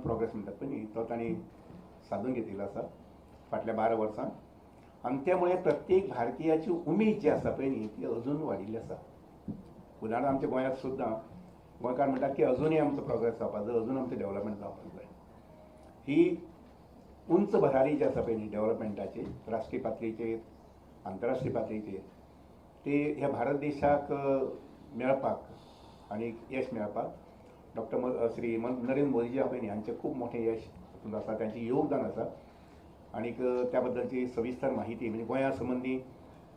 Progress म्हणटात पळय न्ही तो तांणी सादून घेतिल्लो आसा फाटल्या 12 वर्सां आनी त्यामुळे प्रत्येक भारतीयाची उमेद जी आसा पळय न्ही ती अजून वाडिल्ली आसा. उदाहरण आमच्या गोंयांत सुद्दां गोंयकार म्हणटात की अजुनूय आमचो प्रोग्रेस जावपाक जाय, अजून आमचें डेव्हलपमेंट जावपाक जाय. ही उंच भरारी जी आसा पळय न्ही डेव्हलपमेंटाची राष्ट्रीय पातळीचेर आंतरराष्ट्रीय पातळीचेर ते ह्या भारत देशाक मेळपाक आनी यश मेळपाक श्री नरेंद्र मोदीजी आसा पळय न्ही हांचें खूब मोठें यश हातूंत आसा, तांचें योगदान आसा. आनीक त्या बद्दलची सविस्तर माहिती म्हणजे गोंया संबंदी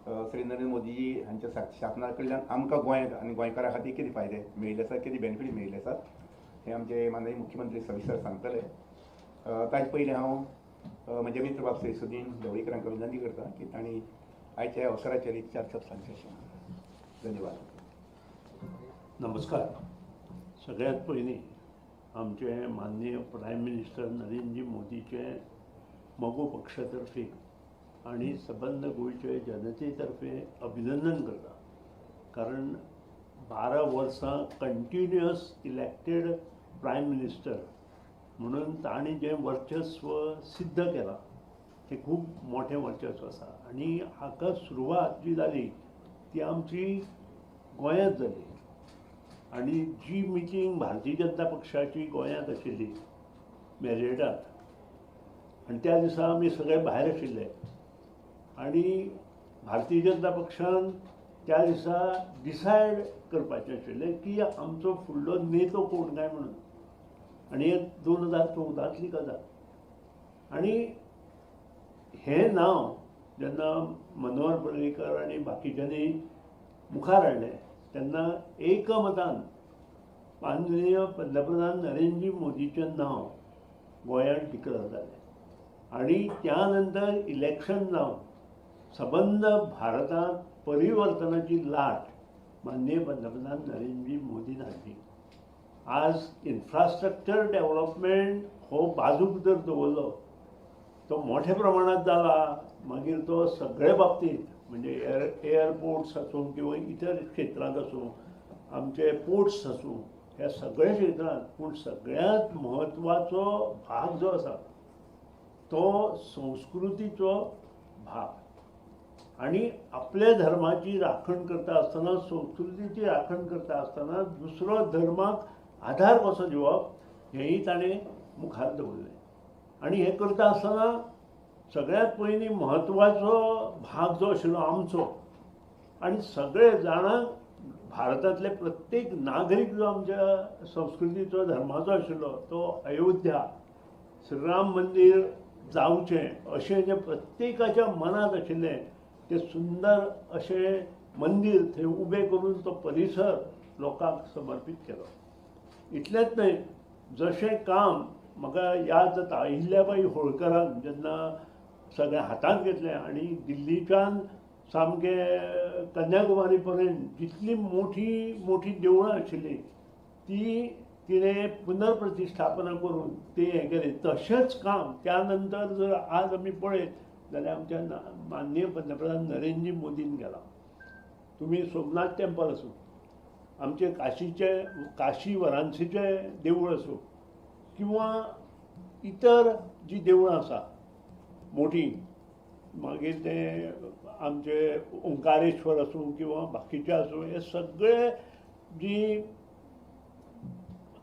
श्री नरेंद्र मोदीजी हांच्या शासना कडल्यान आमकां गोंयांत आनी गोंयकारां खातीर कितें फायदे मेळिल्ले आसात, कितें बेनिफीट मेळिल्ले आसात हें आमचे माननीय मुख्यमंत्री सविस्तर सांगतले. ताचे पयलीं हांव म्हजे मित्र बाब सैफुद्दीन ढवळीकरांक विनंती करता की तांणी आयच्या ह्या अवसराचेर एक 4 शब्द सांगचे आशिल्ले. धन्यवाद. नमस्कार. सगळ्यात पयलीं आमचे माननीय प्रायम मिनिस्टर नरेंद्रजी मोदीचे मगो पक्षातर्फे आणि सबंद गोंयचे जनते तर्फे अभिनंदन करता. कारण 12 वर्सां कंटिन्युअस इलेक्टेड प्रायम मिनिस्टर म्हणून तांणी जें वर्चस्व सिद्ध केलां तें खूब मोठें वर्चस्व आसा. आनी हाका सुरवात जी जाली ती आमची गोंयांत जाली. आनी जी मिटींग भारतीय जनता पक्षाची गोंयांत आशिल्ली मॅजेटांत आनी त्या दिसा आमी सगळे भायर आशिल्ले आनी भारतीय जनता पक्षान त्या दिसा डिसायड करपाचें आशिल्लें की आमचो फुडलो नेतो कोण काय म्हणून. आनी हे 2014तली गजाल. आनी हें नांव जेन्ना मनोहर पर्रीकर आनी बाकीच्यांनी मुखार हाडलें तेन्ना एकमतान माननीय पंतप्रधान नरेंद्रजी मोदीचें नांव गोंयांत डिक्लेअर जालें. आनी त्या नंतर इलेक्शन जावन सबंद भारतांत परिवर्तनाची लाट माननीय पंतप्रधान नरेंद्रजी मोदीन हाडली. आज इन्फ्रास्ट्रक्चर डेव्हलपमेंट हो बाजूक जर दवरलो तो मोठ्या प्रमाणात जाला. मागीर तो सगळे बाबतींत म्हणजे एअरपोर्ट्स आसूं किंवा इतर क्षेत्रांत आसूं आमचे पोर्ट्स आसूं ह्या सगळ्या क्षेत्रांत. पूण सगळ्यांत म्हत्वाचो भाग जो आसा तो संस्कृतीचो भाग. आनी आपल्या धर्माची राखण करता आसतना संस्कृतीची राखण करता आसतना दुसरो धर्माक आधार कसो दिवप हेंय ताणें मुखार दवरलें. आनी हें करता आसतना सगळ्यांत पयलीं म्हत्वाचो भाग जो आशिल्लो आमचो आनी सगळे जाणांक भारतांतले प्रत्येक नागरीक जो आमच्या संस्कृतीचो धर्माचो आशिल्लो तो अयोध्या श्रीराम मंदीर जावचें अशें जें प्रत्येकाच्या मनांत आशिल्लें तें सुंदर अशें मंदीर थंय उबें करून तो परिसर लोकांक समर्पीत केलो. इतलेंच न्हय, जशें काम म्हाका याद जाता अहिल्याबाई होळकरान जेन्ना सगळें हातांत घेतलें आनी दिल्लीच्यान सामकें कन्याकुमारी पर्यंत जितली मोठी मोठी देवळां आशिल्लीं ती तिणें पुनर्प्रतिश्ठापना करून तें हें केलें. तशेंच काम त्या नंतर जर आज आमी पळयत जाल्यार आमच्या माननीय पंतप्रधान नरेंद्रजी मोदीन केलां. तुमी सोमनाथ टेंपल आसूं, आमचे काशी वाराणसीचें देवूळ आसूं किंवा इतर जी देवळां आसा मोठी, मागीर ते आमचे ओंकारेश्वर आसूं किंवा बाकीचे आसूं, हे सगळे जी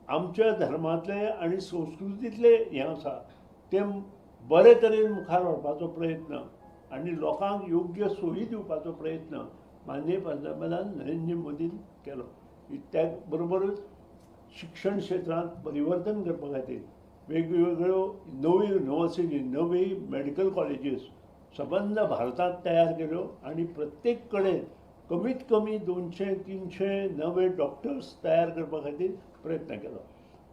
आमच्या धर्मांतले आनी संस्कृतींतले हें आसा तें बरे तरेन मुखार व्हरपाचो प्रयत्न आनी लोकांक योग्य सोयी दिवपाचो प्रयत्न माननीय पंतप्रधान नरेंद्र मोदीन केलो. त्या बरोबरच शिक्षण क्षेत्रांत परिवर्तन करपा खातीर वेगवेगळ्यो नव्यो युनिवर्सिटी, नवी मेडिकल कॉलेजीस सबंद भारतांत तयार केल्यो आनी प्रत्येक कडेन कमीत कमी 200-300 नवे डॉक्टर्स तयार करपा खातीर प्रयत्न केलो.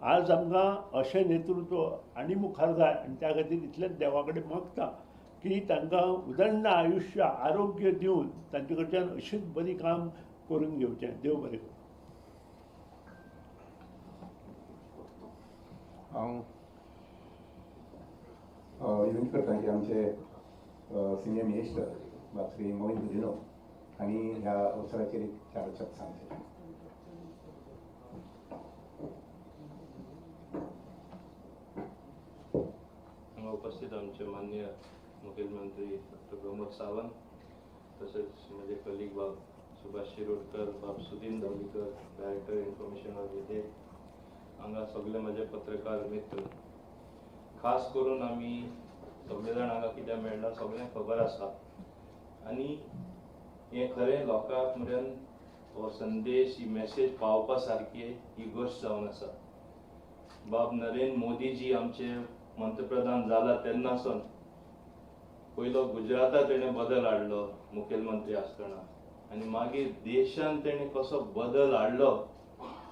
आज आमकां अशें नेतृत्व आनी मुखार जाय आनी त्या खातीर इतलेंच देवा कडेन मागता की तांकां उदंड आयुश्य आरोग्य दिवन तांचे कडच्यान अशीच बरी काम करून घेवचें. देव बरें करूं. हांव विनंती करता की आमचे सिनियर मिनिस्टर बाब श्री मोहित गुदिनो हांणी ह्या अवसराचेर एक 4 शब्द सांगचे. हांगा उपस्थित आमचे माननीय मुखेलमंत्री डॉक्टर प्रमोद सावंत, तसेच माझे कलीग बाब सुभाष शिरोडकर, बाब Sudin Dhavalikar, director information of विदेश, हांगा सगळे माझे पत्रकार मित्र, खास करून आम्ही सगळे जाण हांगा कित्याक मेळ्ळा सगळ्यांक खबर आसा आनी हे खरें लोकांक मेरेन हो संदेश ही मेसेज पावपा सारकी ही गोष्ट जावन आसा. बाब नरेंद्र मोदीजी आमचे पंतप्रधान जाला तेन्नासून पयलो गुजरातात तेणें बदल हाडलो मुखेलमंत्री आसतना आनी मागीर देशान तेणें कसो बदल हाडलो,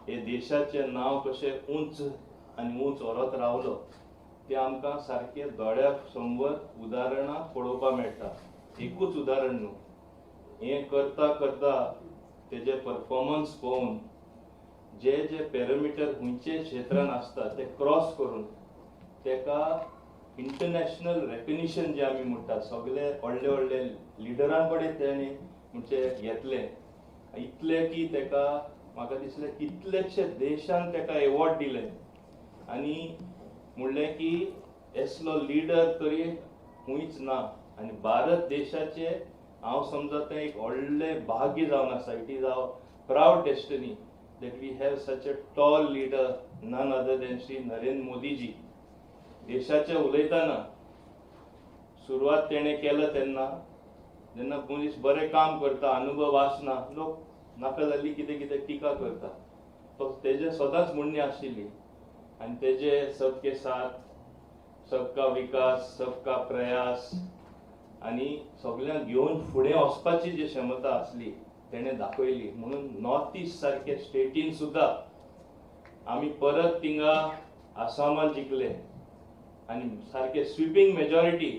हे देशाचें नांव कशें उंच आनी उंच व्हरत रावलो ते आमकां सारकें दोळ्या समोर उदाहरणां पळोवपा मेळटा. एकूच उदाहरण न्हू, हें करता करता तेजे परफॉर्मन्स पळोवन जे जे पॅरामिटर खंयचे क्षेत्रान आसता ते क्रॉस करून तेका इंटरनॅशनल रेकग्निशन जे आमी म्हणटा सगळे व्हडले व्हडले लिडरां कडेन तेणें म्हणजे घेतले. इतले की तेका म्हाका दिसलें कितलेशे देशान तेका एवॉर्ड दिले आनी म्हणलें की असलो लिडर तरी खंयच ना आनी भारत देशाचे हांव समजा तें एक व्हडलें भाग्य जावन आसा. It is our proud destiny that we have such a tall leader, none other than Shri Narendra Modiji. देशाचे उलयतना सुरवात तेणे केलं तेन्ना जेन्ना मनीस बरें काम करता, अनुभव आसना, लोक नाका जाल्ली कितें कितें टिका करता, तो तेजे सदांच म्हणणी आशिल्ली आनी तेजे सबके साथ, सबका विकास, सबका प्रयास आनी सगळ्यांक घेवन फुडें वचपाची जी क्षमता आसली तेणे दाखयली. म्हणून नॉर्थ इस्ट सारखे स्टेटीन सुद्धा आमी परत थिंगा आसामान जिखले आनी सारखे स्विपींग मेजॉरिटी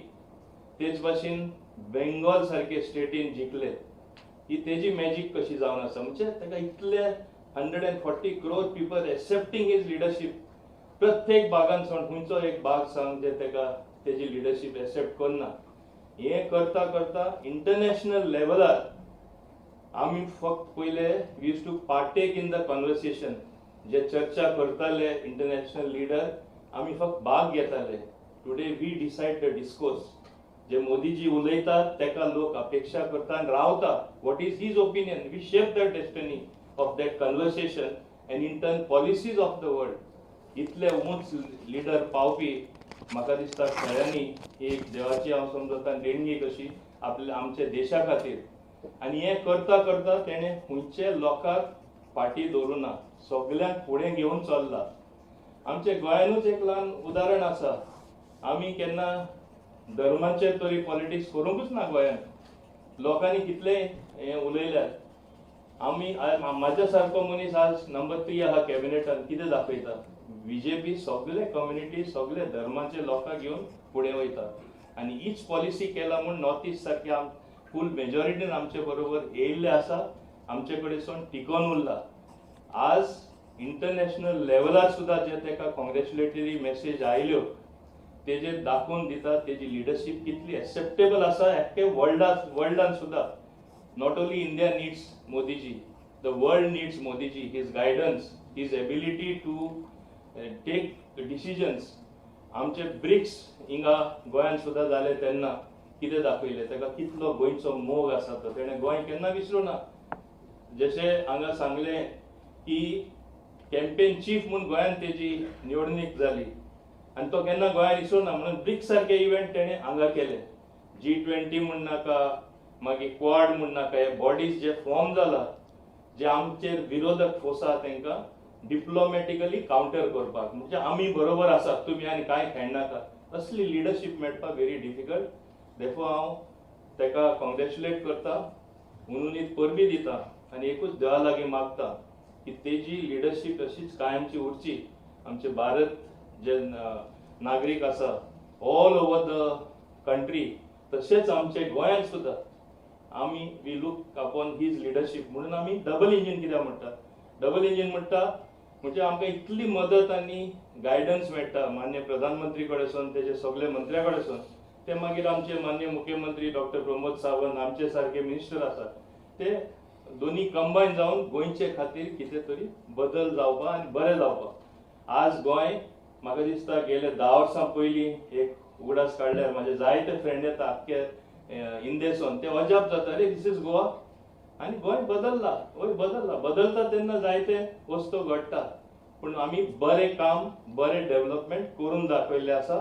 तेच भाशेन बेंगॉल सारखे स्टेटीन जिखले. ही तेजी मॅजीक कशी जावन आसा म्हणजे तेका इतले 140 crore people accepting his leadership. प्रत्येक भागांसून खंयचो एक भाग सांग जे तेका तेजी लिडरशीप एक्सेप्ट करना. हे करता करता इंटरनॅशनल लेवलार आमी फक्त पयले we use to partake in the conversation, जे चर्चा करताले इंटरनॅशनल लिडर आमी फक्त भाग घेताले. Today we decide the discourse. जे मोदीजी उलयतात तेका लोक अपेक्षा करता आनी रावता. What is his opinion, V shape the destiny of that conversation and in turn policies of the world. इतले उंच लिडर पावपी म्हाका दिसता खऱ्यांनी एक देवाची हांव समजता देणगी कशी आपल्या आमच्या देशा खातीर. आनी हें करता करता तेणें खंयचे लोकांक फाटी दवरुना, सगळ्यांक फुडें घेवन चल्ला. आमच्या गोंयानूच एक ल्हान उदाहरण आसा. आमी केन्ना धर्माचेर तरी पॉलिटिक्स करूंकूच ना गोंयान. लोकांनी कितले हें उलयल्यात. आमी म्हाज्या सारको मनीस आज नंबर 3 आहा कॅबिनेटान, कितें दाखयता? बीजेपी सगळे कम्युनिटी सगळे धर्माचे लोकांक घेवन फुडें वयता आनी हीच पॉलिसी केला म्हूण नॉर्थ इस्ट सारके फूल मेजॉरिटीन आमचे बरोबर येयल्ले आसा, आमचे कडेन टिकोन उरला. आज इंटरनॅशनल लेवलार सुद्धा जे तेका कॉंग्रॅच्युलेटरी मेसेज आयल्यो तेजे दाखोवन दिता तेजी लिडरशीप कितली एक्सेप्टेबल आसा. एक्के वर्ल्डान सुद्धा not only India needs Modiji, the world needs Modiji, his guidance, his ability to take decisions. आमचे ब्रिक्स हिंगा गोंयान सुद्धा जाले तेन्ना कितें दाखयले, तेका कितलो गोंयचो मोग आसा तो तेणें गोंय केन्ना विसरूं ना. जशें हांगा सांगलें की कॅम्पेन चीफ म्हूण गोंयान तेजी निवडणूक जाली आनी तो केन्ना गोंयान विसरूं ना. म्हणून ब्रिक्स सारके इव्हेंट तेणें हांगा केले. G20 म्हूण नाका, मागीर क्वाड म्हूण नाका, हे बॉडीज जे फॉर्म जाला जे आमचेर विरोधक फोर्सा तांकां डिप्लोमॅटिकली कावंटर करपाक, म्हणजे आमी बरोबर आसात, तुमी आनी कांय खेळनाका, असली लिडरशीप मेळपाक व्हेरी डिफिकल्ट. देखो हांव तेका कॉंग्रॅच्युलेट करता, उनुनीत परबी दिता आनी एकूच देवा लागीं मागता की तेजी लिडरशीप अशीच कायमची उरची. आमचे भारत जे नागरीक आसा ऑल ओवर द कंट्री, तशेंच आमचे गोंयान सुद्धा आमी we look upon his leadership. म्हणून आमी डबल इंजीन कित्याक म्हणटा. डबल इंजीन म्हणटा म्हणजे आमकां इतली मदत आनी गायडन्स मेळटा मान्य प्रधानमंत्री कडेसून, तेजे सगळे मंत्र्या कडेसून. ते मागीर आमचे मान्य मुख्यमंत्री डॉक्टर प्रमोद सावंत, आमचे सारके मिनिस्टर आसात, ते दोन्ही कंबायन जावन गोंयचे खातीर कितें तरी बदल जावपा आनी बरें जावपा. आज गोंय म्हाका दिसता गेले 10 वर्सां पयलीं एक उगडास काडल्यार म्हाजे जायते फ्रेंड येता आख्खे इंदेसून ते अजाप जाता अरे दिस इज गोवा आनी गोंय बदलला गोंय बदलला बदलता तेन्ना जायते वस्तू घडटा पूण आमी बरें काम बरें डेव्हलपमेंट करून दाखयल्लें आसा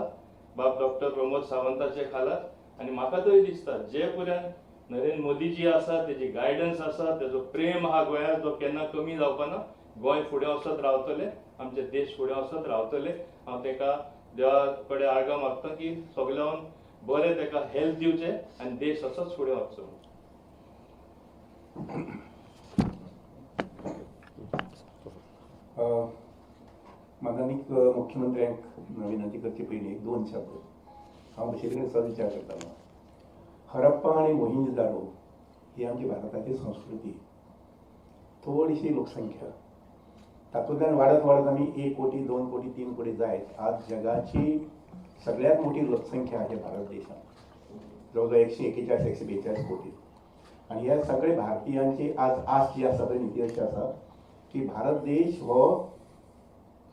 बाब डॉक्टर प्रमोद सावंताचे खालात आनी म्हाका तरी दिसता जे पर्यंत नरेंद्र मोदीजी आसा तेजी गायडन्स आसा तेजो प्रेम आहा गोंयार जो केन्ना कमी जावपा ना गोंय फुडें वचत रावतलें आमचे देश फुडें वचत रावतले हांव ताका देवा कडेन आर्गां मागता की सगळ्यान बरें ताका हेल्थ दिवचें आनी देश असोच फुडें वचचो. म्हाका आनीक मुख्यमंत्र्यांक विनंती करचे पयलीं 2 शब्द हांव बशे कडेन सद विचार करतालो. हरप्पा आनी मोहिंजोदारो ही आमची भारताची संस्कृती थोडीशी लोकसंख्या तातूंतल्यान वाडत वाडत आमी 1 कोटी 2 कोटी 3 कोटी जायत आज जगाची सगळ्यात मोठी लोकसंख्या आहे भारत देशात जवळ 141 142 कोटी आणि ह्या सगळे भारतीयांची आज आस जी आसा पळय ती अशी आसा की भारत देश हो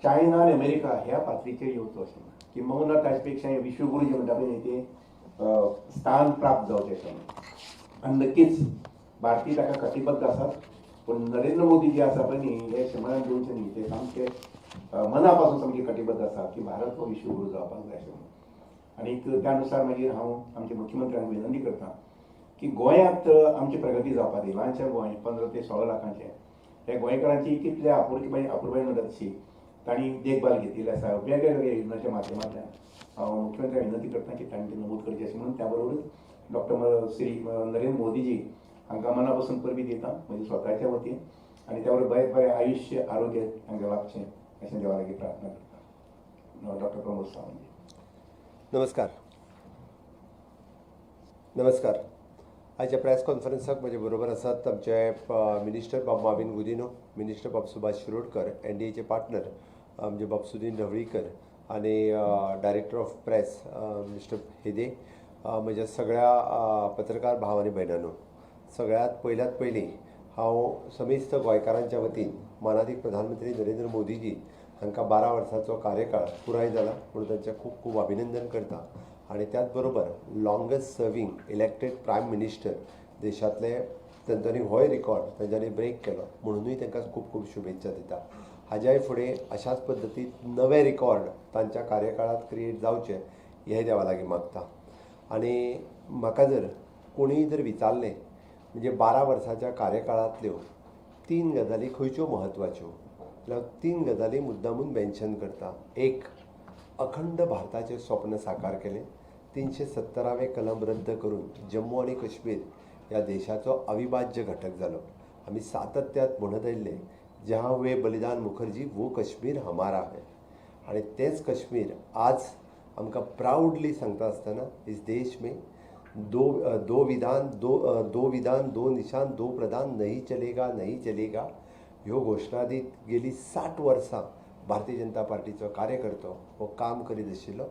चायना आनी अमेरिका ह्या पातळीचेर येवचो अशें किंबहुना ताचे पेक्षा विश्वगुरू जे म्हणटा पळय ते स्थान प्राप्त जावचें अशें आनी नक्कीच भारतीय ताका कटिबद्ध आसात पण नरेंद्र मोदी जे आसा पळय न्ही हे शंभरान दोनशे न्ही ते सामके मनापासून सामके कटिबद्ध आसा की भारत हो विश्वगुरू जावपाक जाय अशें म्हणून आनी त्यानुसार मागीर हांव आमच्या मुख्यमंत्र्यांक विनंती करता की गोंयांत आमची प्रगती जावपाक दी ल्हानशें गोंय 15 ते 16 लाखांचें हे गोंयकारांची कितले आपुरबाय म्हणटा तशी तांणी देखभाल घेतिल्ली आसा वेगळे वेगळे योजनांच्या माध्यमांतल्यान हांव मुख्यमंत्र्यांक विनंती करता की तांणी ते नमूद करचें अशें म्हणून त्या बरोबरच डॉक्टर श्री नरेंद्र मोदीजी हांकां मना पासून परबी दिता म्हजे स्वताच्या वतीन आनी त्या बरोबर बरें बरें आयुश्य आरोग्य तांकां लाभचें अशें देवा लागीं प्रार्थना करता. डॉक्टर प्रमोद सावंत. नमस्कार. आयच्या प्रेस कॉन्फरन्साक म्हजे बरोबर आसात आमचे मिनिस्टर बाब माविन गुदिनो, मिनिस्टर बाब सुभाष शिरोडकर, NDAचे पार्टनर आमचे बाब सुदीन ढवळीकर आनी डायरेक्टर ऑफ प्रेस मिस्टर हेदे, म्हज्या सगळ्या पत्रकार भाव आनी भयणांनो. सगळ्यात पयलीं हांव समेस्त गोंयकारांच्या वतीन मानादीक प्रधानमंत्री नरेंद्र मोदीजी हांकां 12 वर्सांचो कार्यकाळ पुराय जाला म्हणून तांचें खूब खूब अभिनंदन करता आनी त्याच बरोबर longest serving elected prime minister देशांतले तांच्यांनी होय रिकॉर्ड तांच्यांनी ब्रेक केलो म्हणूनय तांकां खूब खूब शुभेच्छा दिता. हाज्याय फुडें अशाच पद्दतीन नवे रिकॉर्ड तांच्या कार्यकाळांत क्रिएट जावचे हे देवा लागीं मागता. आनी म्हाका जर कोणीय जर विचारलें म्हणजे 12 वर्साच्या कार्यकाळांतल्यो 3 गजाली खंयच्यो म्हत्वाच्यो जाल्यार 3 गजाली मुद्दामून मेन्शन करता. एक, अखंड भारताचें स्वप्न साकार केलें. 370वें कलम रद्द करून जम्मू आनी काश्मीर ह्या देशाचो अविभाज्य घटक जालो. आमी सातत्यात म्हणत आयिल्ले जहाँ हुए बलिदान मुखर्जी वो कश्मीर हमारा है आनी तेंच कश्मीर आज आमकां प्राउडली सांगता आसतना इस देश में दो विधान दो निशान दो प्रधान नहीं चलेगा ह्यो घोशणा दीत गेली 60 वर्सां भारतीय जनता पार्टीचो कार्यकर्तो हो काम करीत आशिल्लो.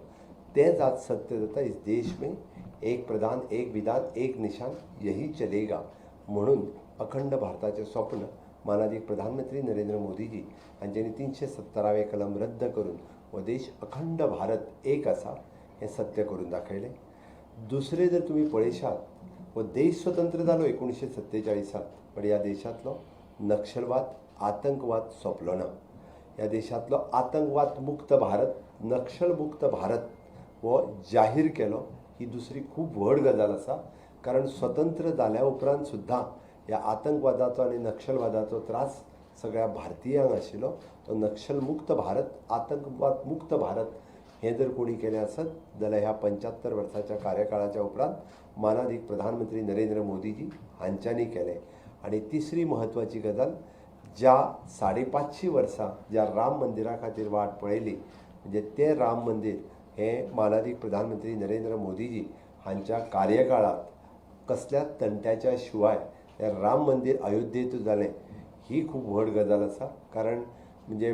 तेंच आज सत्य जाता. इस देश में एक प्रधान एक विधान एक निशान यही चलेगा म्हणून अखंड भारताचें स्वप्न मानादीक प्रधानमंत्री नरेंद्र मोदीजी हांच्यांनी 370वें कलम रद्द करून हो देश अखंड भारत एक आसा हें सत्य करून दाखयलें. दुसरें जर तुमी पळयशात हो देश स्वतंत्र जालो 1947 पण ह्या देशांतलो नक्षलवाद आतंकवाद सोंपलो ना. ह्या देशांतलो आतंकवाद मुक्त भारत नक्षल मुक्त भारत हो जाहीर केलो ही दुसरी खूब व्हड गजाल आसा. कारण स्वतंत्र जाल्या उपरांत सुद्दां ह्या आतंकवादाचो आनी नक्षलवादाचो त्रास सगळ्या भारतीयांक आशिल्लो. तो नक्षल मुक्त भारत आतंकवाद मुक्त भारत हें जर कोणी केलें आसत जाल्यार ह्या 75 वर्साच्या कार्यकाळाच्या उपरांत मानादीक प्रधानमंत्री नरेंद्र मोदीजी हांच्यांनी केलें. आनी तिसरी म्हत्वाची गजाल ज्या 550 वर्सां ज्या राम मंदिरा खातीर वाट पळयली म्हणजे तें राम मंदीर हें मानादीक प्रधानमंत्री नरेंद्र मोदीजी हांच्या कार्यकाळांत कसल्याच तंट्याच्या शिवाय हें राम मंदीर अयोध्येंत जालें ही खूब व्हड गजाल आसा. कारण म्हणजे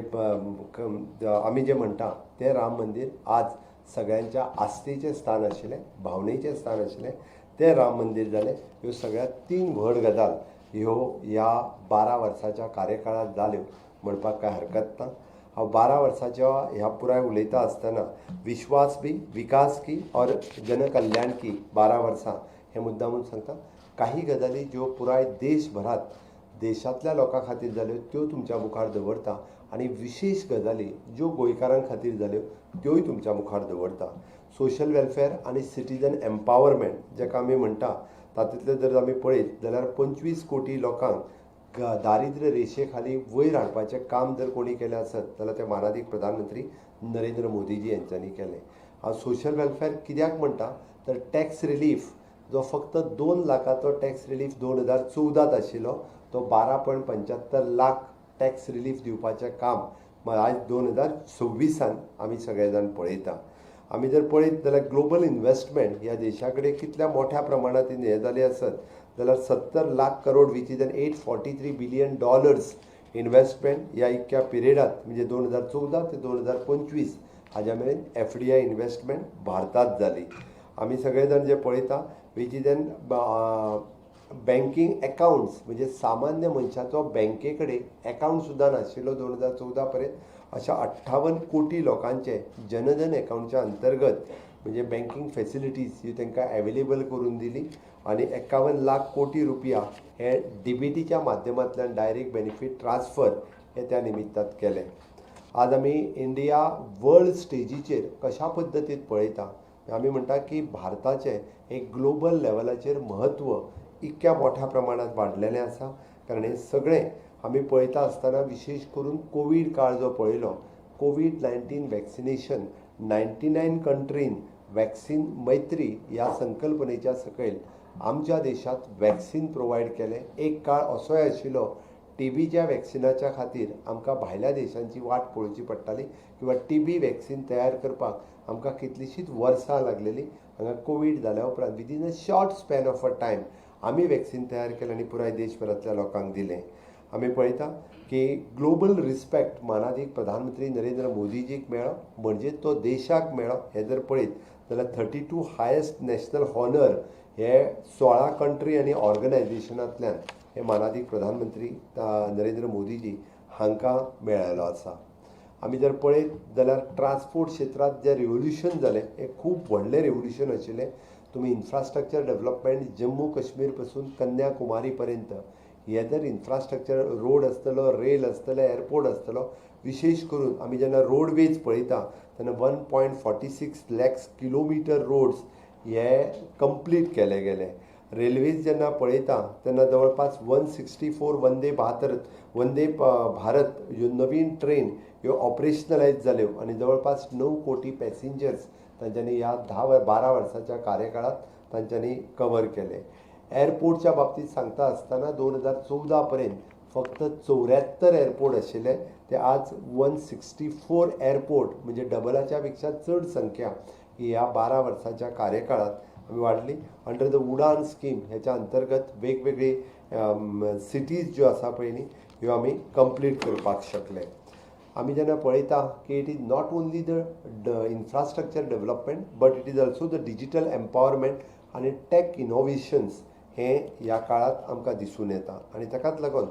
आमी जें म्हणटा तें राम मंदीर आज सगळ्यांच्या आस्थेचें स्थान आशिल्लें भावनेचें स्थान आशिल्लें तें राम मंदीर जालें. ह्यो सगळ्यात 3 व्हड गजाल ह्यो ह्या 12 वर्साच्या कार्यकाळांत जाल्यो म्हणपाक कांय हरकत ना. हांव 12 वर्साच्या ह्या पुराय उलयता आसतना विश्वास बी विकास की और जनकल्याण की 12 वर्सां हें मुद्दामून सांगता. काही गजाली ज्यो पुराय देशभरात देशांतल्या लोकां खातीर जाल्यो त्यो तुमच्या मुखार दवरता आनी विशेष गजाली ज्यो गोंयकारां खातीर जाल्यो त्योय तुमच्या मुखार दवरता. सोशल वेलफेअर आनी सिटीजन एम्पावरमेंट जेका आमी म्हणटा तातूंतले जर आमी पळयत जाल्यार 25 कोटी लोकांक दारिद्र्य रेशे खाली वयर हाडपाचें काम जर कोणी केलें आसत जाल्यार ते माननीय प्रधानमंत्री नरेंद्र मोदीजी यांच्यांनी केलें. हांव सोशल वेलफेअर कित्याक म्हणटा तर टॅक्स रिलीफ जो फक्त 2 लाखाचो टॅक्स रिलीफ 2014 आशिल्लो तो 12.75 लाख टॅक्स रिलीफ दिवपाचें काम आज 2026 आमी सगळे जाण पळयता. आमी जर पळयत जाल्यार ग्लोबल इन्व्हेस्टमेंट ह्या देशा कडेन कितल्या मोठ्या प्रमाणांत हे जाली आसत जाल्यार 70 lakh crore which is $843 billion investment ह्या इतक्या पिरियडांत म्हणजे 2014 ते 2025 हाज्या मेरेन FDI इन्व्हेस्टमेंट भारतांत जाली. आमी सगळे जाण जे पळयता वीच इज बँकींग अकाउंट्स म्हणजे सामान्य मनशाचो बँके कडेन अकाउंट सुद्दां नाशिल्लो 2014 पर्यंत अशा 58 कोटी लोकांचे जनधन अकाउंटच्या अंतर्गत म्हणजे बँकिंग फॅसिलिटीज ही तांकां अवेलेबल करून दिली आणि 51 लाख कोटी रुपया हे डीबीटीच्या माध्यमांतल्यान डायरेक्ट बेनिफीट ट्रान्सफर हे त्या निमित्तान केले. आज आमी इंडिया वर्ल्ड स्टेजीचेर कशा पद्दतीन पळयता आमी म्हणटा की भारताचें एक ग्लोबल लेवलाचेर महत्व इतक्या मोठ्या प्रमाणात वाडलेलें आसा. कारण हे सगळें आमी पळयता आसतना विशेष करून कोवीड काळ जो पळयलो कोविड-19 वॅक्सिनेशन 99 कंट्रीन वॅक्सीन मैत्री ह्या संकल्पनेच्या सकयल आमच्या देशात वॅक्सीन प्रोवायड केलें. एक काळ असोय आशिल्लो टीबीच्या वॅक्सिनाच्या खातीर आमकां भायल्या देशांची वाट पळोवची पडटाली किंवा टीबी वॅक्सीन तयार करपाक आमकां कितलींशींच वर्सां लागलेलीं. हांगा कोवीड जाल्या उपरांत within a short span of a time आमी वॅक्सीन तयार केलें आनी पुराय देशभरांतल्या लोकांक दिलें. आमी पळयता की ग्लोबल रिस्पेक्ट माननीय प्रधानमंत्री नरेंद्र मोदीजीक मेळ्ळो म्हणजे तो देशाक मेळ्ळो. हे जर पळयत जाल्यार 32 हायेस्ट नॅशनल हॉनर हे 16 कंट्री आनी ऑर्गनायझेशनांतल्यान हे माननीय प्रधानमंत्री नरेंद्र मोदीजी हांकां मेळ्ळेलो आसा. आमी जर पळयत जाल्यार ट्रान्सपोर्ट क्षेत्रांत जें रेवल्युशन जालें हें खूब व्हडलें रेवल्युशन आशिल्लें. तुमी इन्फ्रास्ट्रक्चर डेव्हलपमेंट जम्मू काश्मीर पासून कन्याकुमारी पर्यंत हे जर इन्फ्रास्ट्रक्चर रोड आसतलो रेल आसतले एअरपोर्ट आसतलो विशेष करून आमी जेन्ना रोडवेज पळयता तेन्ना 1.46 लॅक्स किलोमिटर रोड्स हे कंप्लीट केले गेले. रेल्वेज जेन्ना पळयता तेन्ना जवळपास 164 वंदे भारत ह्यो नवीन ट्रेन ह्यो ऑपरेशनलायज जाल्यो आनी जवळपास 9 कोटी पॅसेंजर्स तांच्यांनी ह्या 12 वर्साच्या कार्यकाळात तांच्यांनी कवर केले. एअरपोर्टच्या बाबतींत सांगता आसतना 2014 पर्यंत फक्त 74 एअरपोर्ट आशिल्ले ते आज 164 एअरपोर्ट म्हणजे डबलाच्या पेक्षा चड संख्या ही ह्या 12 वर्साच्या कार्यकाळात आमी वाडली. अंडर द उडान स्कीम हेच्या अंतर्गत वेगवेगळी सिटीज ज्यो आसा पळय न्ही ह्यो आमी कंप्लीट करपाक शकले. आमी जेन्ना पळयता की it is not only the infrastructure development but it is also the digital empowerment आनी टॅक इनोव्हेशन्स हे ह्या काळात आमकां दिसून येता. आनी ताकाच लागून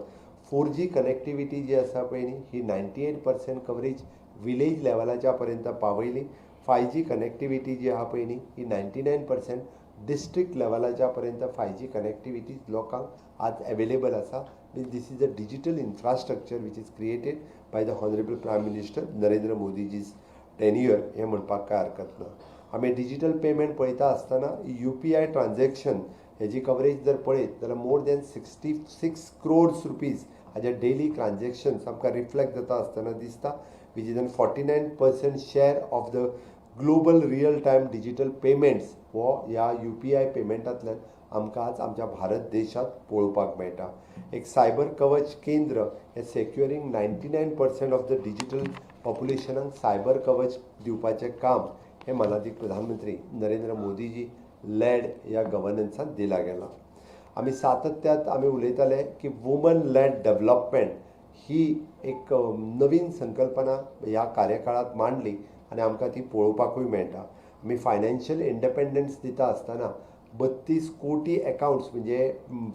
4G कनेक्टिविटी जी आसा पळय न्ही ही 98% कवरेज विलेज लेवलाच्या पर्यंत पावयली. 5G कनेक्टिविटी जी आहा पळय न्ही ही 99% डिस्ट्रिक्ट लेवलाच्या पर्यंत 5G कनेक्टिविटी लोकांक आज अवेलेबल आसा. This is a digital infrastructure which is created by the honourable prime minister Narendra Modiji's tenure हे म्हणपाक कांय हरकत ना. आमी डिजिटल पेमेंट पळयता आसतना UPI ट्रान्झॅक्शन हेजी कवरेज जर पळयत जाल्यार मोर दॅन 66 crores रुपीज हाजे डेली ट्रान्झॅक्शन्स आमकां रिफ्लेक्ट जाता आसतना दिसता which is 49% share of the global real time digital payments हो ह्या UPI पेमेंटांतल्यान आमकां आज आमच्या भारत देशात पळोवपाक मेळटा. एक सायबर कवच केंद्र हे सेक्युरिंग 99% ऑफ द डिजिटल पॉप्युलेशनाक सायबर कवच दिवपाचें काम हे माननीय प्रधानमंत्री नरेंद्र मोदीजी लेड ह्या गव्हर्नन्सांत दिला गेला. आमी सातत्यात आमी उलयताले की वुमन लेड डेव्हलपमेंट ही एक नवीन संकल्पना ह्या कार्यकाळात मांडली आनी आमकां ती पळोवपाकूय मेळटा. आमी फायनान्शियल इंडिपेंडन्स दिता आसतना 32 कोटी अकाउंट्स म्हणजे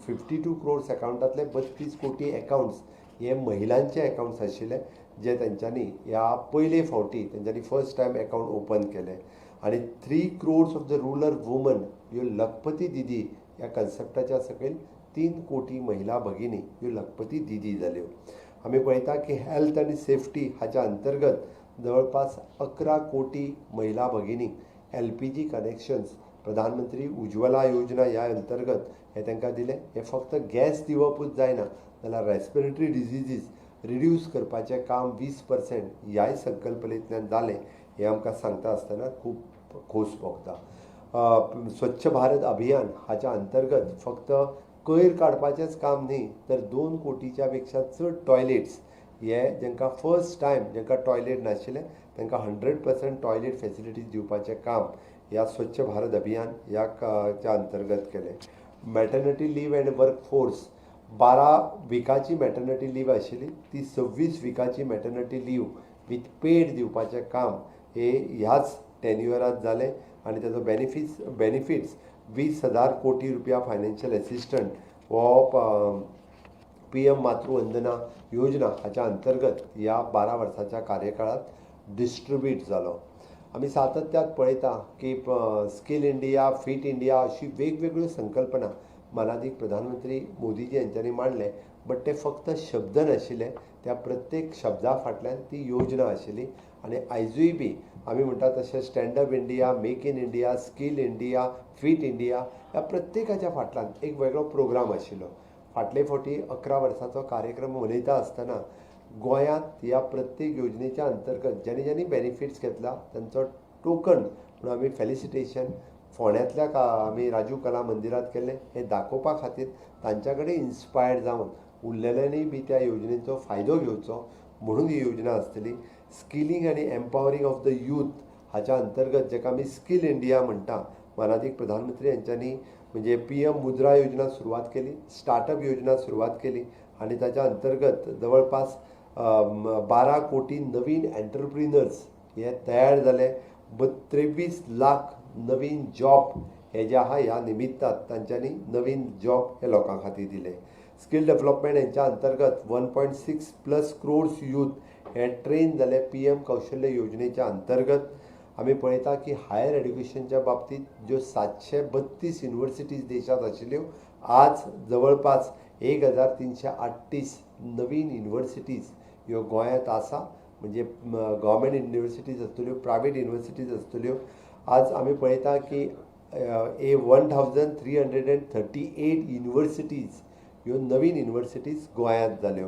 52 crores अकाउंटांतले 32 कोटी अकाउंट्स हे महिलांचे अकाउंट्स आशिल्ले जे तेंच्यांनी ह्या पयले फावटी तेंच्यांनी फर्स्ट टायम अकाउंट ओपन केले आनी 3 crores of the rural woman ह्यो लखपती दिदी ह्या कन्सेप्टाच्या सकयल 3 कोटी महिला भगिनी ह्यो लखपती दिदी जाल्यो. आमी पळयता की हेल्थ आनी सेफ्टी हाच्या अंतर्गत जवळपास 11 कोटी महिला भगिनींक LPG कनेक्शन्स प्रधानमंत्री उज्ज्वला योजना ह्या अंतर्गत हे तांकां दिले. हे फक्त गॅस दिवपूच जायना जाल्यार रेस्पिरेटरी डिजीजीस रिड्यूस करपाचें काम 20% ह्याय संकल्पनेंतल्यान जालें हें आमकां सांगता आसतना खूब खोस भोगता. स्वच्छ भारत अभियान हाच्या अंतर्गत फक्त कोयर काडपाचेंच काम न्ही तर 2 कोटीच्या पेक्षा चड टॉयलेट्स हे जांकां फर्स्ट टायम जांकां टॉयलेट नाशिल्ले तांकां 100% टॉयलेट फेसिलिटीज दिवपाचें काम ह्या स्वच्छ भारत अभियान ह्या अंतर्गत केलें. Maternity leave and work force 12 विकाची मॅटर्निटी लीव आशिल्ली ती 26 विकाची मॅटर्निटी लीव विथ पेड दिवपाचें काम हे ह्याच टेन्युअरांत जालें आनी ताजो बेनिफिट्स 20,000 कोटी रुपया फायनान्शियल एसिस्टंट हो PM मातृवंदना योजना हाच्या अंतर्गत ह्या 12 वर्साच्या कार्यकाळात डिस्ट्रिब्यूट जालो. आमी सातत्यात पळयता की स्कील इंडिया, फीट इंडिया अशी वेगवेगळ्यो संकल्पना मानादीक प्रधानमंत्री मोदीजी यांच्यांनी मांडले. बट ते फक्त शब्द नाशिल्ले, त्या प्रत्येक शब्दा फाटल्यान ती योजना आशिल्ली आनी आयजूय बी आमी म्हणटा तशें stand up India, make in India, skill India, fit India ह्या प्रत्येकाच्या फाटल्यान एक वेगळो प्रोग्राम आशिल्लो. फाटले फावटी 11 वर्साचो कार्यक्रम मनयता आसतना गोंयांत ह्या प्रत्येक योजनेच्या अंतर्गत ज्यांनी बेनिफिट्स घेतला तांचो टोकन म्हणून आमी फेलिसिटेशन फोंड्यांतल्या आमी राजू कला मंदिरांत केलें. हें दाखोवपा खातीर तांच्या कडेन इन्स्पायर्ड जावन उरलेल्यांनी बी त्या योजनेचो फायदो घेवचो म्हणून ही योजना आसतली. स्किलिंग आनी एम्पावरींग ऑफ द यूथ हाच्या अंतर्गत जेका आमी स्कील इंडिया म्हणटा मानादीक प्रधानमंत्री यांच्यांनी म्हणजे PM मुद्रा योजना सुरवात केली, स्टार्टअप योजना सुरवात केली आनी ताच्या अंतर्गत जवळपास 12 कोटी नवीन एंटरप्रिनर्स हे तयार जाले. 23 लाख नवीन जॉब हे जे आहा ह्या निमित्तात तांच्यांनी नवीन जॉब हे लोकां खातीर दिले. स्कील डेव्हलपमेंट हेंच्या अंतर्गत 1.6+ crores यूथ हे ट्रेन जाले PM कौशल्य योजनेच्या अंतर्गत. आमी पळयता की हायर एड्युकेशनच्या बाबतीत ज्यो 732 युनिव्हर्सिटीज देशांत आशिल्ल्यो आज जवळपास 1338 नवीन युनिव्हर्सिटीज ह्यो गोंयांत आसा. म्हणजे गव्हर्मेंट युनिव्हर्सिटीज आसतल्यो, प्रायवेट युनिव्हर्सिटीज आसतल्यो. आज आमी पळयता की 1338 युनिव्हर्सिटीज ह्यो नवीन युनिव्हर्सिटीज गोंयांत जाल्यो.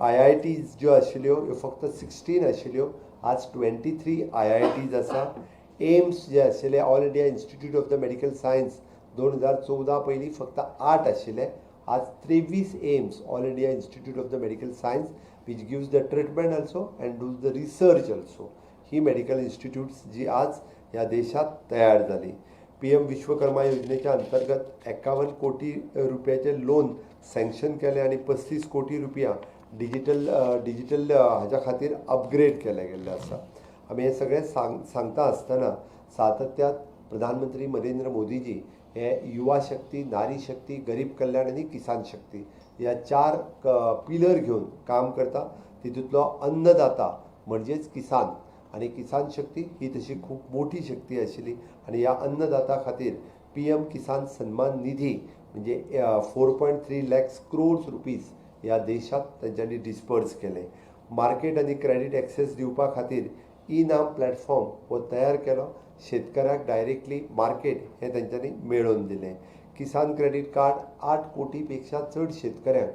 IITs ज्यो आशिल्ल्यो ह्यो फक्त 16 आशिल्ल्यो, आज 23 IITs आसा. एम्स जे आशिल्ले all India institute of the medical science 2014 पयलीं फक्त 8 आशिल्ले, आज 23 AIIMS all India institute of the medical science which gives the treatment also and does the research also. ही मेडिकल इन्स्टिट्यूट्स जी आज ह्या देशात तयार जाली. PM विश्वकर्मा योजनेच्या अंतर्गत 51 कोटी रुपयाचे लोन सँक्शन केले आणि 35 कोटी रुपया डिजिटल हाच्या खातीर अपग्रेड केले गेल्ले आसा. आमी हे सगळें सांगता आसतना सातत्यात प्रधानमंत्री नरेंद्र मोदीजी हे युवा शक्ती, नारी शक्ती, गरीब कल्याण आणि किसान शक्ती ह्या 4 पिलर घेऊन काम करता. तितूंतलो अन्नदाता म्हणजेच किसान आणि किसान शक्ती ही तशी खूप मोठी शक्ती आशिल्ली आणि ह्या अन्नदाता खातीर PM किसान सन्मान निधी म्हणजे 4.3 lakhs crores रुपीज ह्या देशात तांच्यांनी डिस्पर्स केले. मार्केट आणि क्रेडीट एक्सेस दिवपा खातीर ई-नाम प्लॅटफॉर्म हो तयार केलो. शेतकऱ्याक डायरेक्टली मार्केट हे तांच्यांनी मेळोवन दिलें. किसान क्रेडीट कार्ड 8 कोटीपेक्षा चड शेतकऱ्यांक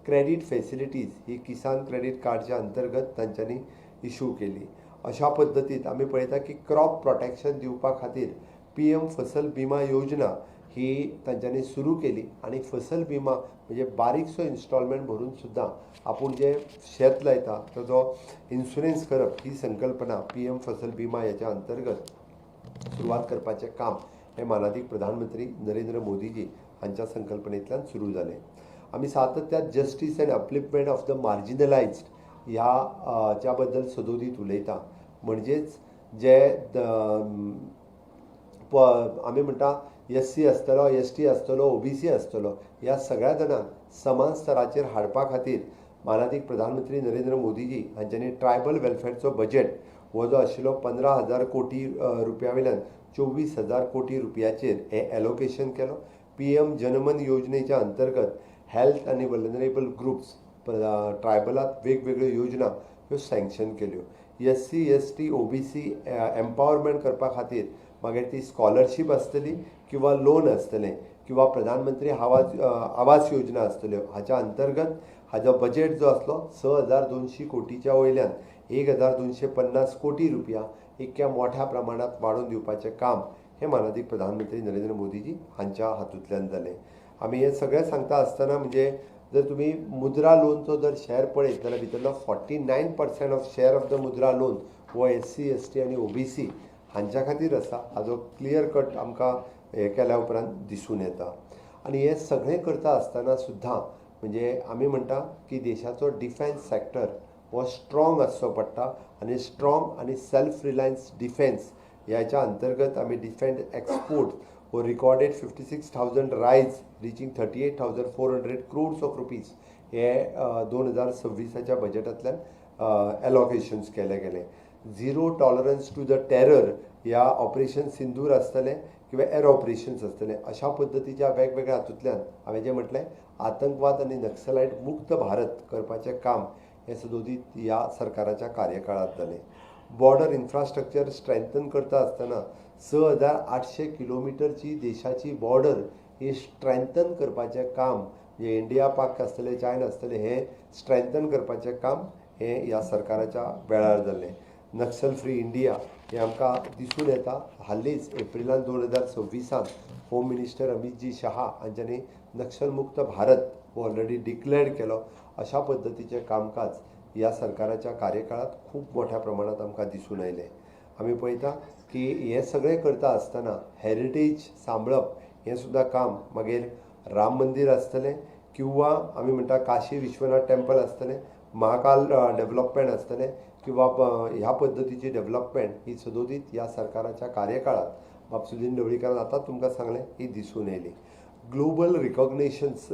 क्रेडीट फेसिलिटीज ही किसान क्रेडीट कार्डच्या अंतर्गत तांच्यांनी इश्यू केली. अशा पद्दतीत आमी पळयता की क्रॉप प्रोटेक्शन दिवपा खातीर PM फसल बिमा योजना ही तांच्यांनी सुरू केली आणि फसल बिमा म्हणजे बारीकसो इन्स्टॉलमेंट भरून सुद्दां आपूण जे शेत लायता ताजो इन्शुरन्स करप ही संकल्पना PM फसल बिमा ह्याच्या अंतर्गत सुरवात करपाचें काम हे मानादीक प्रधानमंत्री नरेंद्र मोदीजी हांच्या संकल्पनेंतल्यान सुरू जालें. आमी सातत्यात justice and upliftment of the marginalised ह्या बद्दल सदोदीत उलयता. म्हणजेच जे आमी म्हणटा SC आसतलो, ST आसतलो, OBC आसतलो ह्या सगळ्या जाणांक समान स्तराचेर हाडपा खातीर मानाधीक प्रधानमंत्री नरेंद्र मोदीजी हांच्यांनी ट्रायबल वेलफेअरचो बजेट हो जो आशिल्लो 15,000 कोटी रुपया वयल्यान 24,000 कोटी रुपयाचेर हे एलोकेशन केलो. PM जनमन योजनेच्या अंतर्गत हेल्थ आनी वल्नरेबल ग्रुप्स ट्रायबलात वेगवेगळ्यो योजना ह्यो सँक्शन केल्यो. SC ST OBC एम्पावरमेंट करपा खातीर मागीर ती स्कॉलरशीप आसतली किंवा लोन आसतलें किंवा प्रधानमंत्री आवास योजना आसतल्यो. हाच्या अंतर्गत हाजो बजेट जो आसलो 6,200 कोटीच्या वयल्यान 1,250 कोटी रुपया इतक्या मोठ्या प्रमाणात वाडोवन दिवपाचें काम हे मानाधीक प्रधानमंत्री नरेंद्र मोदीजी हांच्या हातूंतल्यान जालें. आमी हें सगळें सांगता आसतना म्हणजे जर तुम्ही मुद्रा लोनचो जर शेअर पळयत जाल्यार भितरलो 49% ऑफ शेअर ऑफ द मुद्रा लोन हो SC ST आनी OBC हांच्या खातीर आसा. हाजो क्लियर कट आमकां हे केल्या उपरांत दिसून येता. आनी हे सगळें करता आसतना सुद्दां म्हणजे आमी म्हणटा की देशाचो डिफेन्स सेक्टर हो स्ट्रॉंग आसचो पडटा आनी स्ट्रॉंग आनी सेल्फ रिलायन्स डिफेन्स ह्याच्या अंतर्गत आमी डिफेन्स एक्सपोर्ट हो रिकॉर्डेड 56,000 रायज रिचींग 38,400 crores ऑफ रुपीज हे 2026च्या बजेटांतल्यान एलोकेशन्स केले गेले. Zero tolerance to the terror ह्या ऑपरेशन सिंदूर आसतलें किंवा एर ऑपरेशन्स आसतले अशा पद्दतीच्या वेगवेगळ्या हातूंतल्यान हांवें जें म्हटलें आतंकवाद आनी नक्सलायट मुक्त भारत करपाचें काम हें सदोदीत ह्या सरकाराच्या कार्यकाळांत जालें. बॉर्डर इन्फ्रास्ट्रक्चर स्ट्रेंथन करता आसतना 6,800 किलोमिटरची देशाची बॉर्डर ही स्ट्रेंथन करपाचें काम म्हणजे इंडिया पाक आसतलें चायना आसतलें हें स्ट्रेंथन करपाचें काम हें ह्या सरकाराच्या वेळार जाल्लें. नक्सल फ्री इंडिया हें आमकां दिसून येता. हालींच एप्रिलांत 2026 होम मिनिस्टर अमितजी शहा हांच्यांनी नक्सल मुक्त भारत हो ऑलरेडी डिक्लेअर केलो. अशा पद्दतीचें कामकाज ह्या सरकाराच्या कार्यकाळात खूब मोठ्या प्रमाणात आमकां दिसून आयलें. आमी पळयता की हे सगळें करता आसतना हेरिटेज सांबाळप हें सुद्दां काम मागीर राम मंदीर आसतलें किंवा आमी म्हणटा काशी विश्वनाथ टेंपल आसतलें, महाकाल डेव्हलपमेंट आसतलें किंवा ह्या पद्दतीची डेव्हलपमेंट ही सदोदीत ह्या सरकाराच्या कार्यकाळात बापसुदीन ढवळीकारान आतांच तुमकां सांगलें ही दिसून येयली. ग्लोबल रिकॉग्नेशन्स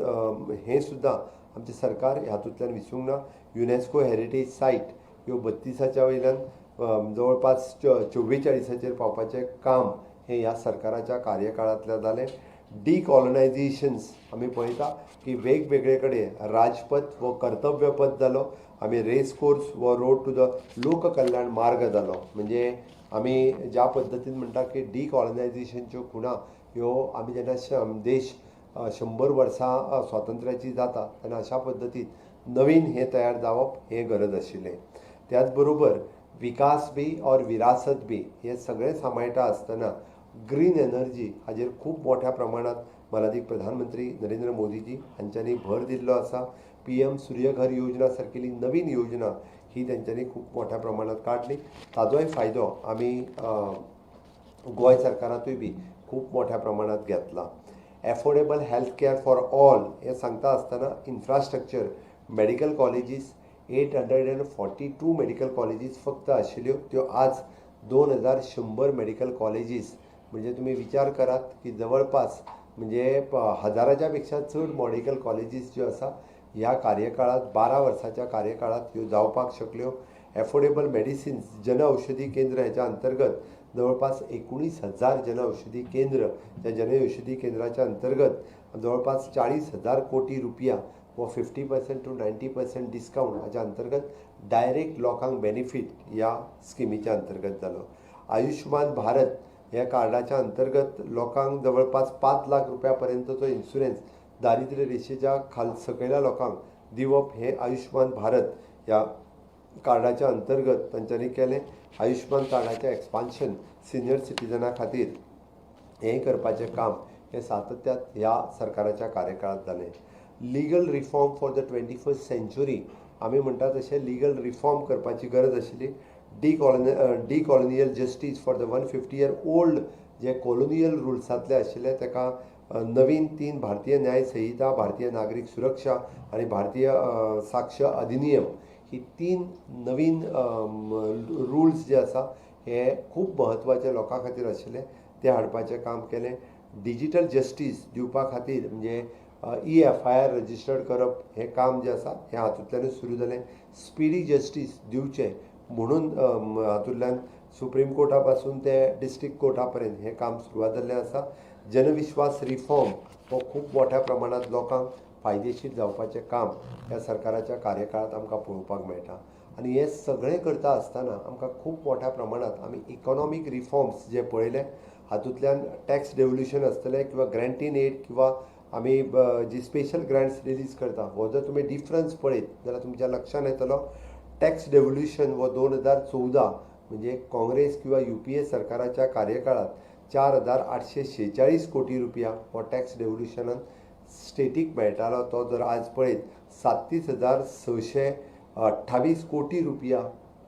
हें सुद्दां आमचें सरकार हातूंतल्यान विसरूंक ना. युनेस्को हेरिटेज सायट ह्यो 32च्या वयल्यान जवळपास 44चेर पावपाचें काम हें ह्या सरकाराच्या कार्यकाळांतल्यान जालें. डिकॉलनायझेशन्स आमी पळयता की वेगवेगळे कडेन राजपथ वो कर्तव्यपथ जालो. आमी रेस कोर्स वो रोड टू द लोककल्याण मार्ग जालो. म्हणजे आमी ज्या पद्दतीन म्हणटा की डिकॉलनायझेशनच्यो खुणा ह्यो आमी जेन्ना देश 100 वर्सां स्वातंत्र्याची जाता तेन्ना अशा पद्दतीन नवीन हें तयार जावप हें गरज आशिल्लें. त्याच बरोबर विकास बी और विरासत बी हे सगळें सांबाळटा आसतना ग्रीन एनर्जी हाजेर खूब मोठ्या प्रमाणात मानाधीक प्रधानमंत्री नरेंद्र मोदीजी हांच्यांनी भर दिल्लो आसा. PM सूर्यघर योजना सारकेली नवीन योजना ही तेंच्यांनी खूब मोठ्या प्रमाणात काडली. ताजोय फायदो आमी गोंय सरकारांतूय बी खूब मोठ्या प्रमाणात घेतला. Affordable health care for all हे सांगता आसतना infrastructure medical colleges 842 medical colleges फक्त आशिल्ल्यो त्यो आज 2,100 मेडिकल कॉलेजीस म्हणजे तुम्ही विचार करात की जवळपास म्हणजे 1000च्या पेक्षा चड मेडिकल कॉलेजीस ज्यो आसा ह्या कार्यकाळात 12 वर्साच्या कार्यकाळात ह्यो जावपाक शकल्यो. एफोर्डेबल मेडिसिन्स जनऔषधी केंद्र ह्याच्या अंतर्गत जवळपास 19,000 जनऔषधी केंद्र त्या जनऔषधी केंद्राच्या अंतर्गत जवळपास 40,000 कोटी रुपया व 50% to 90% डिस्काउंट हाच्या अंतर्गत डायरेक्ट लोकांक बेनिफीट ह्या स्किमीच्या अंतर्गत जालो. आयुष्यमान भारत ह्या कार्डाच्या अंतर्गत लोकांक जवळपास 5 लाख रुपया पर्यंतचो इन्शुरन्स दारिद्र्य रेशेच्या सकयल्या लोकांक दिवप हे आयुष्यमान भारत ह्या कार्डाच्या अंतर्गत तांच्यांनी केलें. आयुष्यमान कार्डाचें एक्सपान्शन सिनियर सिटीजना खातीर हें करपाचें काम हें सातत्यान ह्या सरकाराच्या कार्यकाळांत जालें. Legal reform for the 21st century आमी म्हणटा तशें लिगल रिफॉर्म करपाची गरज आशिल्ली. Decolonial justice for the 150 year old जे कॉलोनियल रुल्सांतले आशिल्ले ताका नवीन 3 भारतीय न्याय संहिता, भारतीय नागरीक सुरक्षा आनी भारतीय साक्ष अधिनियम ही 3 नवीन रुल्स जे आसा हे खूब महत्वाचे लोकां खातीर आशिल्ले ते हाडपाचें काम केलें. डिजिटल जस्टीस दिवपा खातीर म्हणजे EFIR रजिस्टर्ड करप हें काम जें आसा हें हातूंतल्यानूच सुरू जालें. स्पिडी जस्टीस दिवचें म्हणून हातूंतल्यान सुप्रीम कोर्टा पासून ते डिस्ट्रिक्ट कोर्टा पर्यंत हें काम सुरवात जाल्लें आसा. जनविश्वास रिफॉर्म हो खूब मोठ्या प्रमाणांत लोकांक फायदेशीर जावपाचें काम ह्या सरकाराच्या कार्यकाळांत आमकां पळोवपाक मेळटा. आनी हें सगळें करता आसतना आमकां खूब मोठ्या प्रमाणांत आमी इकॉनॉमीक रिफॉर्म्स जे पळयले हातूंतल्यान टॅक्स डेवल्युशन आसतलें किंवा ग्रँट इन एड किंवा आमी जी स्पेशल ग्रँट्स रिलीज करता हो जर तुमी डिफरन्स पळयत जाल्यार तुमच्या लक्षांत येतलो टॅक्स डेवल्युशन हो 2014 म्हणजे काँग्रेस किंवा UPA सरकाराच्या कार्यकाळात 4,846 कोटी रुपया हो टॅक्स डेवल्युशनान स्टेटीक मेळटालो. तो जर आज पळयत 37,628 कोटी रुपया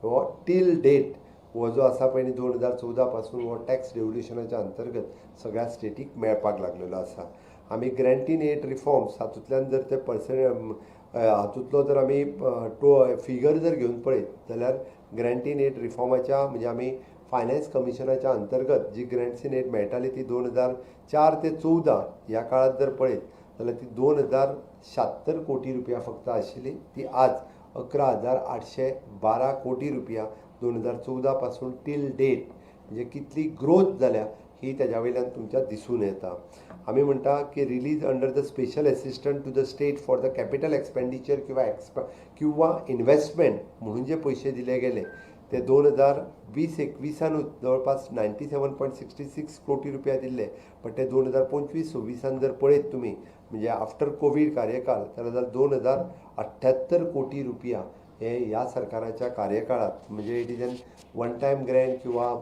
हो टील डेट हो जो आसा पळय 2014 पासून हो टॅक्स डेवल्युशनाच्या अंतर्गत सगळ्या स्टेटीक मेळपाक लागलेलो आसा. आमी ग्रँट इन एड रिफॉर्म्स हातूंतल्यान जर ते हातूंतलो जर आमी फिगर जर घेवन पळयत जाल्यार ग्रँट इन एड रिफॉर्माच्या म्हणजे आमी फायनान्स कमिशनाच्या अंतर्गत जी ग्रँट्स इन एड मेळटाली ती 2004 ते 14 ह्या काळात जर पळयत जाल्यार ती 2,076 कोटी रुपया फक्त आशिल्ली. ती आज 11,812 कोटी रुपया 2014 पासून टील डेट म्हणजे कितली ग्रोथ जाल्या ही तेज्या वयल्यान तुमच्या दिसून येता. आमी म्हणटा की release under the special assistant to the state for the capital expenditure किंवा इन्व्हेस्टमेंट म्हणून जे पयशे दिले गेले ते 2020-21 जवळपास 97.66 कोटी रुपया दिल्ले. पण ते 2025-26 जर पळयत तुमी म्हणजे आफ्टर कोविड कार्यकाळ जाल्यार 2,078 कोटी रुपया हे ह्या सरकाराच्या कार्यकाळात म्हणजे it is N one time Grant किंवा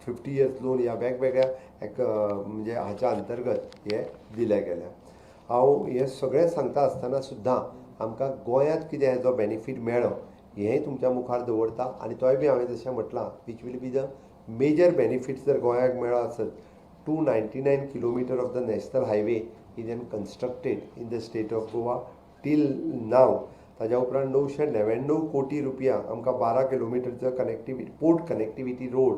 50 इयर्स लोन ह्या वेगवेगळ्या म्हणजे हाच्या अंतर्गत हे दिले गेले. हांव हे सगळें सांगता आसतना सुद्दां आमकां गोंयांत कितें हेजो बेनिफीट मेळ्ळो हेंय तुमच्या मुखार दवरता. आनी तोय बी हांवें जशें म्हटलां which will be the major benefits जर गोंयाक मेळ्ळो आसत 299 kilometre of the national highway is an constructed in the state of Goa till now. ताज्या उपरांत 999 कोटी रुपया आमकां 12 किलोमिटरचो पोर्ट कनेक्टिविटी रोड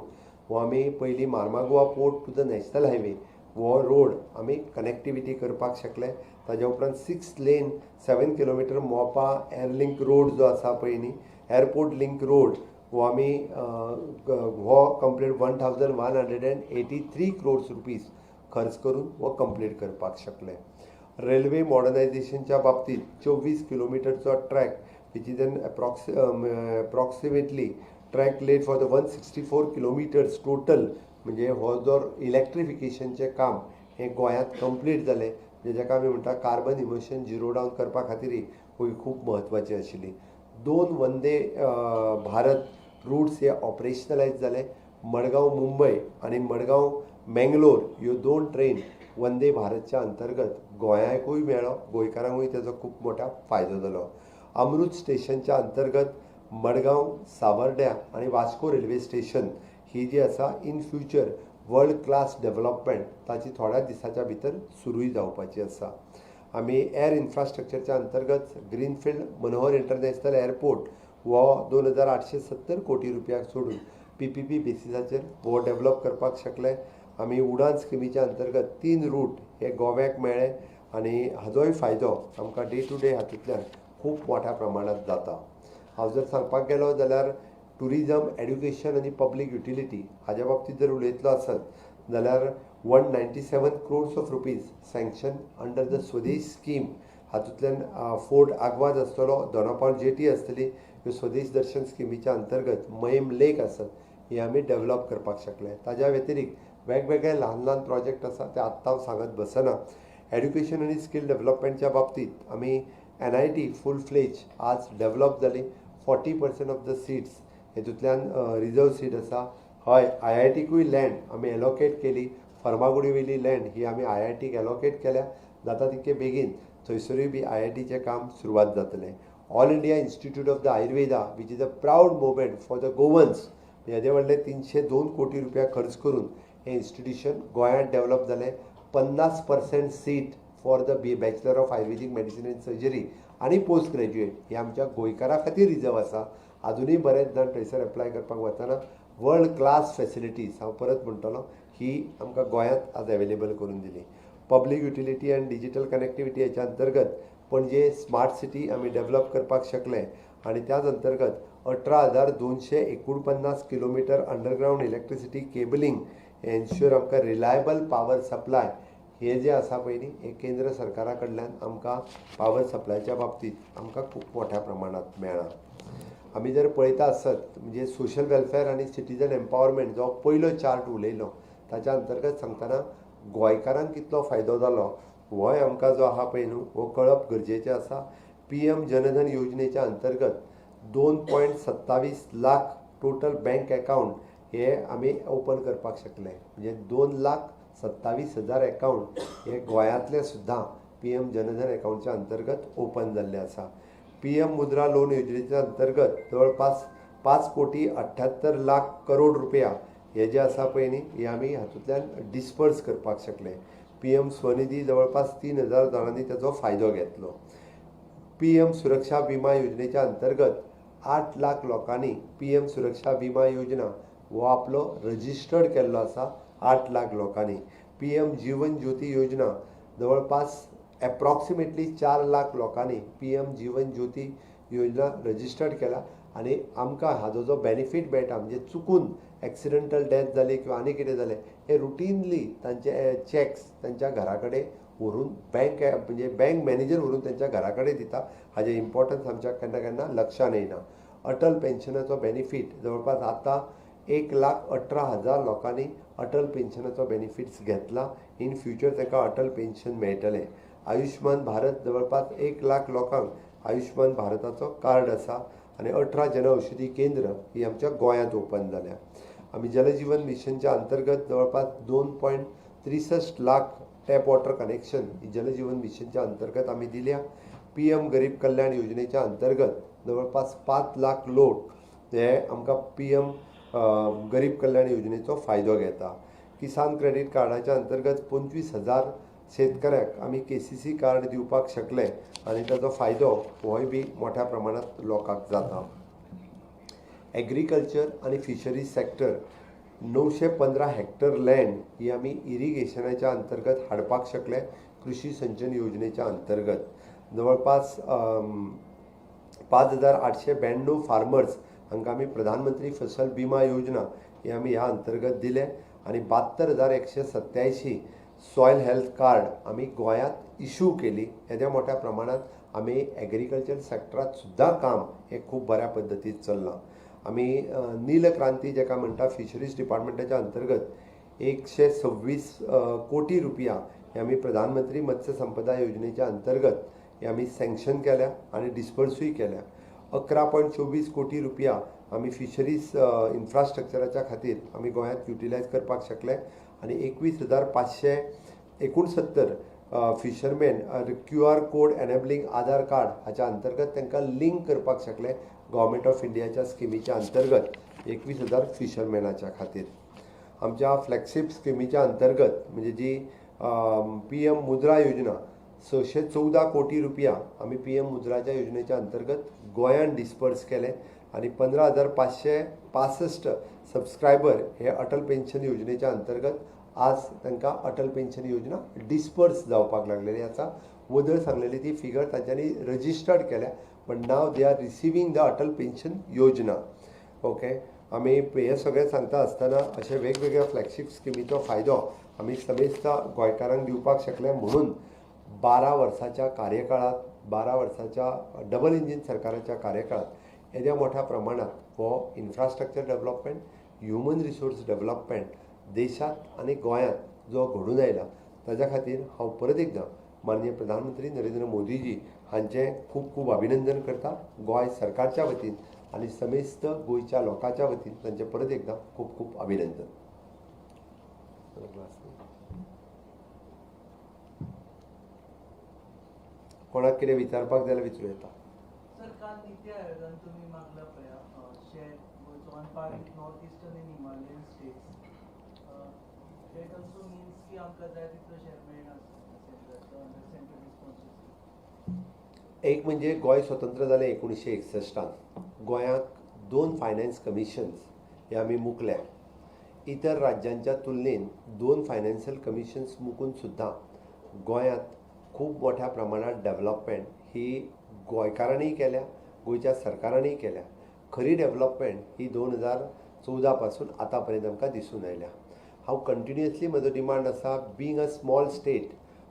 हो आमी पयलीं Marmagoa port to the national highway हो रोड आमी कनेक्टिविटी करपाक शकले. ताज्या उपरांत 6 लेन 7 किलोमिटर मोपा एअरलिंक रोड जो आसा पळय न्ही एअरपोर्ट लिंक रोड हो आमी हो कंप्लीट 1,183 क्रोर्स रुपीज खर्च करून हो कंप्लीट करपाक शकले. रेल्वे मॉडर्नायझेशनच्या बाबतीत 24 किलोमिटरचो track which is an approximately track laid for the 164 kilometres total म्हणजे हो जो इलेक्ट्रिफिकेशनचें काम हें गोंयांत कंप्लीट जालें. जेका आमी म्हणटा कार्बन इमिशन झिरो डावन करपा खातीर ही खूब म्हत्वाची आशिल्ली. 2 वंदे भारत रूट्स हे ऑपरेशनलायज जाले. मडगांव मुंबय आनी मडगांव मेंगलोर ह्यो 2 ट्रेन वंदे भारतच्या अंतर्गत गोंयाकूय मेळ्ळो. गोंयकारांकूय तेजो खूब मोठा फायदो जालो. अमृत स्टेशनच्या अंतर्गत मडगांव सावर्ड्या आनी वास्को रेल्वे स्टेशन ही जी आसा in future world class development ताची थोड्या दिसाच्या भितर सुरूय जावपाची आसा. आमी एअर इन्फ्रास्ट्रक्चरच्या अंतर्गत ग्रीनफिल्ड मनोहर इंटरनॅशनल एअरपोर्ट हो 2,870 कोटी रुपयाक सोडून PPP बेसिसाचेर हो डेव्हलप करपाक शकले. आमी उडान स्किमीच्या अंतर्गत 3 रूट हे गोव्याक मेळ्ळे आनी हाजोय फायदो आमकां डे टू डे हातूंतल्यान खूब मोठ्या प्रमाणांत जाता. हांव जर सांगपाक गेलो जाल्यार टुरिजम एड्युकेशन आनी पब्लीक युटिलिटी हाज्या बाबतींत जर उलयतलो आसत जाल्यार 197 crores of rupees sanction under the Swadesh scheme. हातूंतल्यान फोर्ट आग्वाद आसतलो, दोनापावल जेटी आसतली ह्यो स्वदेश दर्शन स्किमीच्या अंतर्गत मैम लेक आसत ही आमी डेव्हलप करपाक शकले. ताज्या व्यतिरिक्त वेगवेगळे ल्हान ल्हान प्रोजेक्ट आसा ते आत्तां हांव सांगत बसना. एड्युकेशन आनी स्कील डेव्हलपमेंटच्या बाबतींत आमी NIT फूल फ्लेज आज डेव्हलप जाली. 40% ऑफ द सिट्स हेतूंतल्यान रिजर्व सीट आसा. हय IITकूय लँड आमी एलोकेट केली. फर्मागुडी वयली लँड ही आमी IITक एलोकेट केल्या. जाता तितके बेगीन थंयसरूय बी IITचें काम सुरवात जातलें. All India institute of the Ayurveda which is a proud moment for the Goans हेजे व्हडले 302 कोटी रुपया खर्च करून हें इन्स्टिट्यूशन गोंयांत डेव्हलप जालें. 50% seat for the bachelor of Ayurvedic medicine end surgery आनी पोस्ट ग्रॅज्युएट हे आमच्या गोंयकारा खातीर रिजर्व आसा. अजुनूय बरेच जाण थंयसर एप्लाय करपाक वतना वर्ल्ड क्लास फॅसिलिटीज हांव परत म्हणटलो ही आमकां गोंयांत आज एवेलेबल करून दिली. पब्लीक युटिलिटी आनी डिजिटल कनेक्टिविटी हेच्या अंतर्गत पणजे स्मार्ट सिटी आमी डेव्हलप करपाक शकले आनी त्याच अंतर्गत 18,249 kilometre underground electricity cabling ensure आमकां रिलायबल पावर सप्लाय हे जे आसा पळय हे केंद्र सरकारा कडल्यान आमकां पावर सप्लायच्या बाबतींत आमकां खूब मोठ्या प्रमाणांत मेळ्ळा. आमी जर पळयता आसत म्हणजे सोशल वेलफेअर आनी सिटीजन एम्पावरमेंट जो पयलो चार्ट उलयलो ताच्या अंतर्गत सांगतना गोंयकारांक कितलो फायदो जालो होय आमकां जो आहा पळय न्हू हो कळप गरजेचें आसा. PM जनधन योजनेच्या अंतर्गत 2.27 लाख टोटल बँक अकाउंट हे आमी ओपन करपाक शकले. म्हणजे 2,27,000 अकाउंट हे गोंयांतले सुद्दां PM जनधन अकाउंटच्या अंतर्गत ओपन जाल्ले आसा. PM मुद्रा लोन योजनेच्या अंतर्गत जवळपास 5,78,00,000 करोड रुपया हे जे आसा पळय न्ही हे आमी हातूंतल्यान डिस्पर्स करपाक शकले. PM स्वनिधी जवळपास 3,000 जाणांनी त्याचो फायदो घेतलो. PM सुरक्षा विमा योजनेच्या अंतर्गत 8 लाख लोकांनी PM सुरक्षा विमा योजना हो आपलो रजिस्टर्ड केल्लो आसा. 8 लाख लोकांनी PM जीवन ज्योती योजना जवळपास एप्रॉक्सिमेटली 4 लाख लोकांनी PM जीवन ज्योती योजना रजिस्टर्ड केला आनी आमकां हाजो जो बेनिफीट मेळटा म्हणजे चुकून एक्सिडेंटल डेथ जाली किंवा आनी कितें जालें हे रुटीनली तांचे चॅक्स तांच्या घरा कडेन व्हरून म्हणजे बँक मॅनेजर व्हरून तांच्या घरा कडेन दिता. हाजें इम्पॉर्टन्स आमच्या केन्ना केन्ना लक्षान येना. अटल पेन्शनाचो बेनिफीट जवळपास आतां 1,18,000 लोकांनी अटल पेन्शनाचो बेनिफिट्स घेतला. इन फ्युचर ताका अटल पेन्शन मेळटलें. आयुष्मान भारत जवळपास 1 लाख लोकांक आयुष्मान भारताचो कार्ड आसा आनी 18 जनऔषधी केंद्र ही आमच्या गोंयांत ओपन जाल्या. आमी जलजीवन मिशनच्या अंतर्गत जवळपास 2.63 लाख टॅप वॉटर कनेक्शन ही जलजीवन मिशनच्या अंतर्गत आमी दिल्या. PM गरीब कल्याण योजनेच्या अंतर्गत जवळपास 5 लाख लोक हे आमकां PM गरीब कल्याण योजनेचो फायदो घेता. किसान क्रेडीट कार्डाच्या अंतर्गत 25,000 शेतकऱ्याक आमी KCC कार्ड दिवपाक शकले आनी ताचो फायदो होय बी मोठ्या प्रमाणात लोकांक जाता. एग्रीकल्चर आनी फिशरीज सेक्टर 915 हेक्टर लँड ही आमी इरिगेशनाच्या अंतर्गत हाडपाक शकले. कृषी सिंचन योजनेच्या अंतर्गत जवळपास 5,892 फार्मर्स हांकां आमी प्रधानमंत्री फसल बिमा योजना ही आमी ह्या अंतर्गत दिले आनी 72,187 सॉयल हेल्थ कार्ड आमी गोंयांत इश्यू केली. येद्या मोठ्या प्रमाणात आमी एग्रीकल्चर सेक्टरांत सुद्दां काम हे खूब बऱ्या पद्दतीन चल्लां. आमी नील क्रांती जेका म्हणटा फिशरीज डिपार्टमेंटाच्या अंतर्गत 126 कोटी रुपया हे आमी प्रधानमंत्री मत्स्य संपदा योजनेच्या अंतर्गत हे आमी सँक्शन केल्या आनी डिस्पर्सूय केल्या. 11.24 कोटी रुपया आमी फिशरीज इन्फ्रास्ट्रक्चराच्या खातीर आमी गोंयांत युटिलायज करपाक शकले आनी 21,569 फिशरमॅन QR कोड एनेबलिंग आधार कार्ड हाच्या अंतर्गत तांकां लिंक करपाक शकले गव्हर्मेंट ऑफ इंडियाच्या स्किमीच्या अंतर्गत 21,000 फिशरमॅनाच्या खातीर. आमच्या फ्लॅगशीप स्किमीच्या अंतर्गत म्हणजे जी PM मुद्रा योजना 614 कोटी रुपया आमी PM मुद्राच्या योजनेच्या अंतर्गत गोंयांत डिस्पर्स केले आनी 15,565 सबस्क्रायबर हे अटल पेन्शन योजनेच्या अंतर्गत आज तांकां अटल पेन्शन योजना डिस्पर्स जावपाक लागलेली आसा. वदळ सांगलेली ती फिगर तांच्यांनी रजिस्टर्ड केल्या पण नाव they are receiving the Atal pension Yojana. Okay आमी हे सगळें सांगता आसतना अशे वेगवेगळ्या फ्लॅगशीप स्किमीचो फायदो आमी समेस्त गोंयकारांक दिवपाक शकले. म्हणून 12 वर्साच्या कार्यकाळात 12 वर्साच्या डबल इंजीन सरकाराच्या कार्यकाळात येद्या मोठ्या प्रमाणात हो infrastructure development human resource development देशात आनी गोंयांत जो घडून आयला ताच्या खातीर हांव परत एकदां माननीय प्रधानमंत्री नरेंद्र मोदीजी हांचें खूब खूब अभिनंदन करता गोंय सरकारच्या वतीन आनी समेस्त गोंयच्या लोकांच्या वतीन तांचें परत एकदां खूब खूब अभिनंदन. कोणाक कितें विचारपाक जाय जाल्यार विचारूं येता. सर काल नीति आयोगान तुम्ही मागला पळया शेअर गोयचो on par with north eastern and Himalayan states that also means की आमकां जाय तितलो शेअर मेळना सेंट्रल रिस्पॉन्सिबिलिटी. एक म्हणजे गोंय स्वतंत्र जालें 1961 गोंयांक 2 फायनान्स कमिशन्स हे आमी मुकल्या. इतर राज्यांच्या तुलनेन 2 फायनान्शियल कमिशन्स मुकून सुद्दां गोंयांत खूब मोठ्या प्रमाणात डेव्हलपमेंट ही गोंयकारांनी केल्या, गोंयच्या सरकारांनी केल्या. खरी डेव्हलपमेंट ही 2014 पासून आतां पर्यंत आमकां दिसून आयल्या. हांव कंटिन्युअसली म्हजो डिमांड आसा, being a small state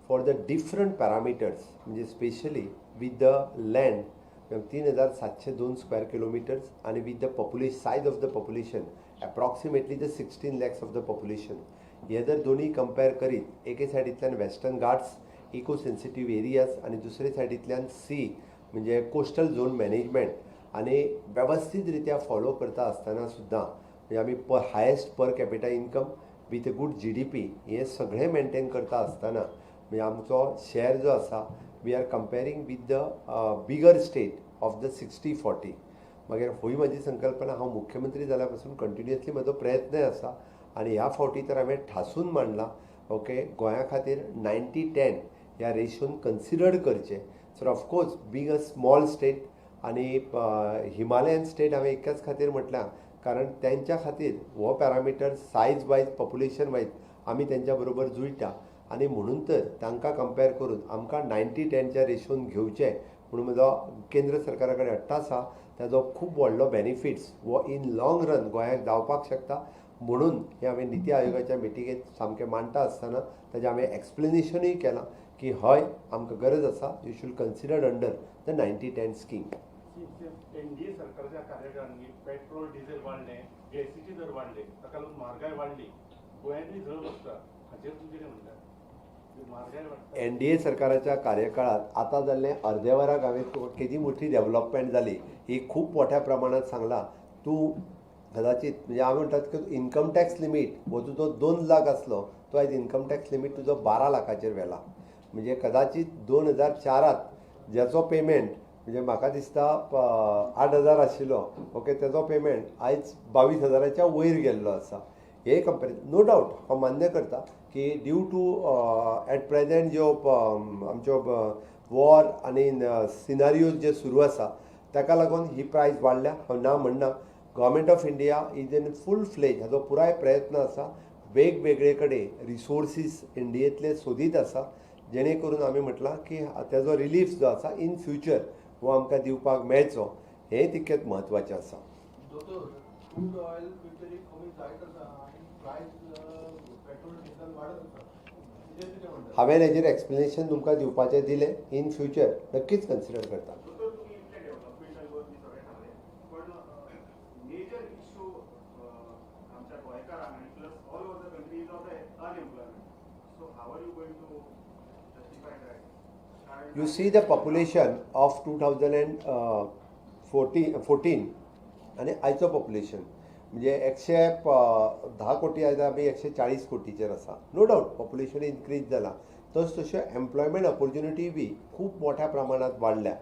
for the different parameters, म्हणजे specially with the land 3702 square kilometres आणि with the size of the population approximately the 16 lakhs of the population. हे जर दोन्ही कंपेर करीत, एके सायडींतल्यान Western Ghats, eco sensitive areas आणि दुसरे सायडींतल्यान सी म्हणजे कोस्टल झोन मॅनेजमेंट आणि व्यवस्थित रित्या फॉलो करता आसतना सुद्दां म्हणजे आमी highest per capita income with a good GDP हे सगळें मेंटेन करता आसतना म्हणजे आमचो शेअर जो आसा, we are comparing with the bigger state of the 60-40. मागीर होय म्हजी संकल्पना, हांव मुख्यमंत्री जाल्या पासून कंटिन्युअसली म्हजो प्रयत्नय आसा आणि ह्या फावटी तर हांवें ठासून मांडला ओके गोंया खातीर 90-10 ह्या रेशोन कन्सिडर्ड करचें. So of course being a small state आणि हिमालयन स्टेट हांवें एकाच खातीर म्हटलां कारण त्यांच्या खातीर हो parameter size wise population wise आमी तेंच्या बरोबर जुळटा आणि म्हणून तर तांकां कंपेर करून आमकां 90-10च्या रेशोन घेवचें म्हणून म्हजो केंद्र सरकारा कडेन हट्ट आसा. ताजो खूब व्हडलो बेनिफिट्स हो इन लॉंग रन गोंयाक जावपाक शकता. म्हणून हे हांवें निती आयोगाच्या मिटिंगेंत सामकें मांडटा आसतना ताजें हांवें एक्सप्लेनेशनूय केलां की हय आमकां गरज आसा, you should considered under the 90-10 scheme. NDA सरकारच्या कार्यकाळांनी पेट्रोल डिझेल वाडले, गॅसीचे दर वाडले, ताका लागून म्हारगाय वाडली, गोंयांतूय झळ बसता. हाचेर तुमचें कितें म्हणटात? म्हारगाय वाडटा. एनडीए सरकाराच्या कार्यकाळात आता जाल्लें अर्दे वराक हांवें किती मोठी डेव्हलपमेंट जाली ही खूब मोठ्या प्रमाणात सांगला. तूं कदाचित म्हणजे हांव म्हणटात की इन्कम टॅक्स लिमीट हो तुजो 2 लाख आसलो, तो आयज इन्कम टॅक्स लिमीट तुजो 12 लाखाचेर व्हेला. म्हणजे कदाचित 2004 ज्याचो पेमेंट म्हणजे म्हाका दिसता 8,000 आशिल्लो ओके, तेजो पेमेंट आयज 22,000च्या वयर गेल्लो आसा. हे कंपेरिजन नो डावट हांव मान्य करता की ड्यू टू एट प्रेझेंट ज्यो आमच्यो वॉर आनी सिनारियोज जे सुरू आसा ताका लागून ही प्रायस वाडल्या. हांव ना म्हणना. Government of India is in full fledge, हाजो पुराय प्रयत्न आसा. वेगवेगळे कडेन रिसोर्सीस इंडियेंतले सोदीत आसा जेणे करून आमी म्हटलां की तेजो रिलीफ जो आसा इन फ्युचर हो आमकां दिवपाक मेळचो, हें तितकेंच म्हत्वाचें आसा. दोतोर क्रूड ऑयल फ्युचरी कमी जायत आसा आनी प्रायस पेट्रोल डिझेल वाडत आसा. कितें कितें म्हणटा? हांवें हेजेर एक्सप्लेनेशन तुमकां दिवपाचें दिलें. इन फ्युचर नक्कीच कन्सिडर करता. दोतोर तुमी इतले डेव्हलपमेंटा बद्दल सगळें सांगलें, पण मेजर इश्यू आमच्या गोंयकारांक आनी plus all over the country is of the unemployment. So how are you going to justify that? You see the population of 2014 आणि आयचो पॉप्युलेशन म्हणजे 110 कोटी आयज आमी 140 कोटीचेर आसा. नो डावट पॉप्युलेशन इन्क्रीज जाला, तश्यो एम्प्लॉयमेंट ऑपॉर्च्युनिटी बी खूब मोठ्या प्रमाणात वाडल्या.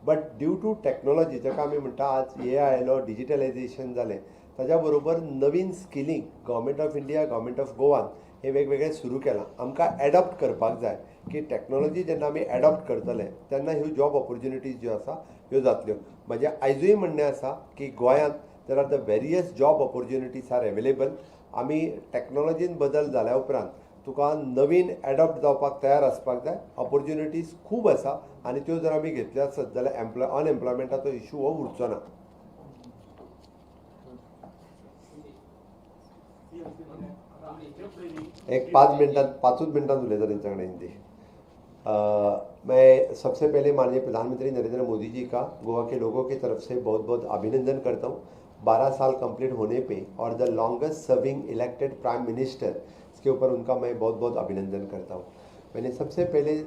बट ड्यू टू टॅक्नॉलॉजी जाका आमी म्हणटा आज AI आयलो, डिजिटलायझेशन जालें, ताज्या बरोबर नवीन skilling government of India, government of गोवान हे वेगवेगळें सुरू केलां. आमकां एडॉप्ट करपाक जाय की टॅक्नॉलॉजी जेन्ना आमी एडॉप्ट करतले तेन्ना ह्यो जॉब ऑपॉर्च्युनिटीज ज्यो आसा ह्यो जातल्यो. म्हजें आयजूय म्हणणें आसा की गोंयांत there are the various job opportunities are available. आमी टॅक्नॉलॉजीन बदल जाल्या उपरांत तुका नवीन एडॉप्ट जावपाक तयार आसपाक जाय. ऑपॉर्च्युनिटीज खूब आसा आनी त्यो जर आमी घेतल्यो आसत जाल्यार अनएम्प्लॉयमेंटाचो इशू हो उरचो ना. एक 5 मिनटां उलयता तेंच्या कडेन हिंदी. मैं सबसे पहले माननीय प्रधानमंत्री नरेंद्र मोदी जी का गोवा के लोगों की तरफ से बहुत बहुत अभिनंदन करता हूँ 12 साल कंप्लीट होने पे और the longest serving elected prime minister, इसके ऊपर उनका मैं बहुत बहुत अभिनंदन करता हूँ. मैंने सबसे पहले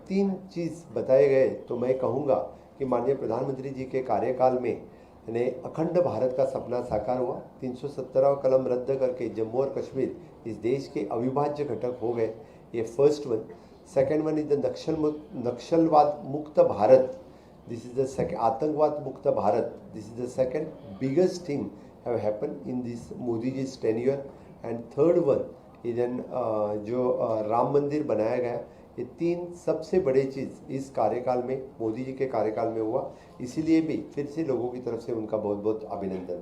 3 चीज़ बताए गए तो मैं कहूँगा कि माननीय प्रधानमंत्री जी के कार्यकाल में अखंड भारत का सपना साकार हुआ. 317वां कलम रद्द करके जम्मू और कश्मीर इस देश के अविभाज्य घटक हो गए. ये first one. Second one is the नक्सलवाद मुक्त Bharat. This is the second. आतंकवाद मुक्त Bharat. This is the second biggest thing have happen in this Modi ji tenure. And third one is an जो राम मंदिर बनाया गया. ये 3 सबसे बड़े चीज़ इस कार्यकाल में मोदी जी के कार्यकाल में हुआ. इसीलिए भी फिर से लोगों की तरफ से उनका बहुत बहुत अभिनंदन.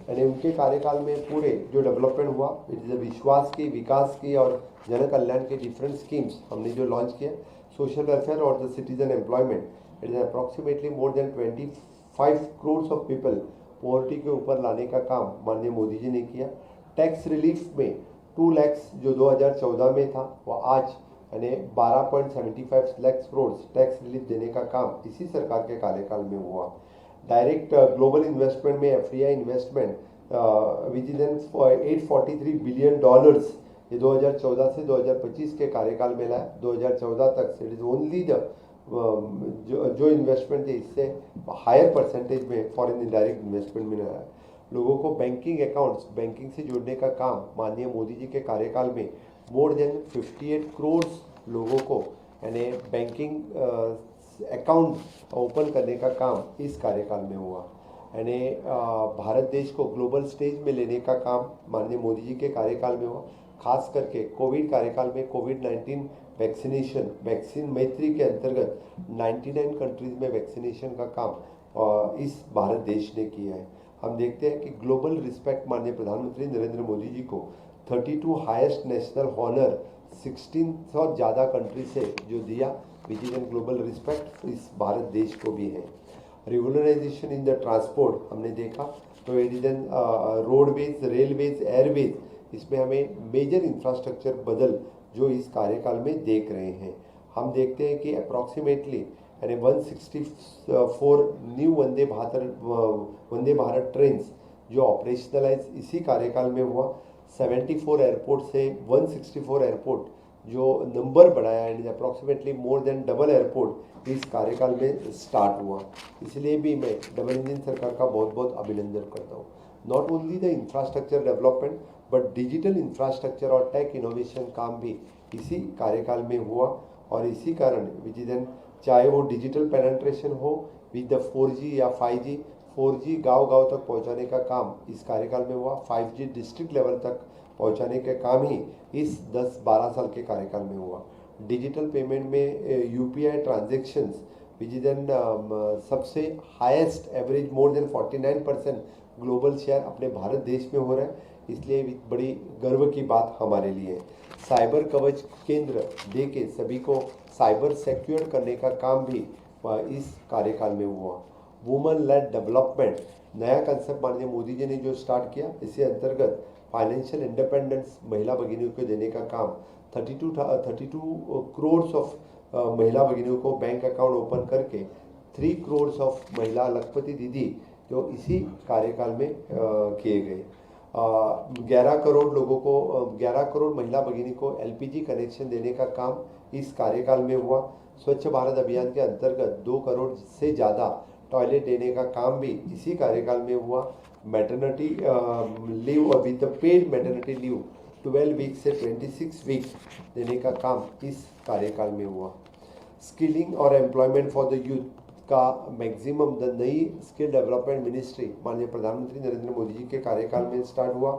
यानी उनके कार्यकाल में पूरे जो डेवलपमेंट हुआ, विश्वास की, विकास की और जन कल्याण के डिफरेंट स्कीम्स हमने जो लॉन्च किया, सोशल वेलफेयर और the citizen employment, it is approximately more than 25 crore of people poverty के ऊपर लाने का काम माननीय मोदी जी ने किया। टैक्स रिलीफ में 2 लाख जो 2014 में था वो आज यानी 12.75 लाख करोड़ टैक्स रिलीफ देने का काम इसी सरकार के कार्यकाल में हुआ। डायरेक्ट ग्लोबल इन्वेस्टमेंट में FDI investment which is N $843 billion ये 2014 से 2025 के कार्यकाल में लाया। 2014 तक इट इज ओनली द जो इन्वेस्टमेंट थे इससे हायर परसेंटेज में फॉरेन इनडायरेक्ट इन्वेस्टमेंट में लाया। लोगों को बैंकिंग अकाउंट्स, बैंकिंग से जोड़ने का काम माननीय मोदी जी के कार्यकाल में मोर देन 58 करोड़ लोगों को यानी बैंकिंग अकाउंट ओपन करने का काम इस कार्यकाल में हुआ। यानी भारत देश को ग्लोबल स्टेज में लेने का काम माननीय मोदी जी के कार्यकाल में हुआ। खास करके कोविड कार्यकाल में कोविड-19 वैक्सीनेशन, वैक्सीन मैत्री के अंतर्गत 99 कंट्रीज में वैक्सीनेशन का काम इस भारत देश ने किया है। हम देखते हैं कि ग्लोबल रिस्पेक्ट माननीय प्रधानमंत्री नरेंद्र मोदी जी को 32 हाईएस्ट नेशनल हॉनर 16 और ज़्यादा कंट्री से जो दिया, which is an global respect इस भारत देश को भी है। रिवोलराइजेशन इन द ट्रांसपोर्ट हमने देखा तो it is N roadways, railways, Airways, इसमें हमें मेजर इंफ्रास्ट्रक्चर बदल जो इस कार्यकाल में देख रहे हैं। हम देखते हैं कि अप्रॉक्सीमेटली यानी 164 न्यू वंदे भारत ट्रेन्स जो ऑपरेशनलाइज इसी कार्यकाल में हुआ। 74 एयरपोर्ट से 164 एयरपोर्ट जो नंबर बढ़ाया and approximately more than double airport इस कार्यकाल में स्टार्ट हुआ। इसलिए भी मैं डबल इंजन सरकार का बहुत बहुत अभिनंदन करता हूँ। Not only the infrastructure development but digital infrastructure और टेक इनोवेशन काम भी इसी कार्यकाल में हुआ और इसी कारण विच इज एन चाहे वो डिजिटल पेनेट्रेशन हो विद द 4G या 5G, 4G गांव-गांव तक पहुंचाने का काम इस कार्यकाल में हुआ। 5G डिस्ट्रिक्ट लेवल तक पहुंचाने का काम ही इस 10-12 साल के कार्यकाल में हुआ। डिजिटल पेमेंट में UPI transactions which is an सबसे highest average more than 49% global share अपने भारत देश में हो रहा है, इसलिए बड़ी गर्व की बात हमारे लिए। साइबर कवच केंद्र दे के सभी को साइबर सिक्योर करने का काम भी इस कार्यकाल में हुआ। वुमेन लेड डेवलपमेंट नया कंसेप्ट माननीय मोदी जी ने जो स्टार्ट किया, इसी अंतर्गत फाइनेंशियल इंडिपेंडेंस महिला भगिनियों को देने का काम 32 करोड़ ऑफ महिला भगिनियों को बैंक अकाउंट ओपन करके 3 करोड़ ऑफ महिला लखपति दीदी जो इसी कार्यकाल में किए गए। 11 करोड़ लोगों को 11 करोड़ महिला भगिनी को LPG कनेक्शन देने का काम इस कार्यकाल में हुआ। स्वच्छ भारत अभियान के अंतर्गत 2 करोड़ से ज़्यादा टॉयलेट देने का काम भी इसी कार्यकाल में हुआ। मैटरनिटी लीव विद पेड मैटरनिटी लीव 12 वीक से 26 वीक देने का काम इस कार्यकाल में हुआ। स्किलिंग और एम्प्लॉयमेंट फॉर द यूथ का मैक्सिमम द नई स्किल डेवलपमेंट मिनिस्ट्री माननीय प्रधानमंत्री नरेंद्र मोदी जी के कार्यकाल में स्टार्ट हुआ।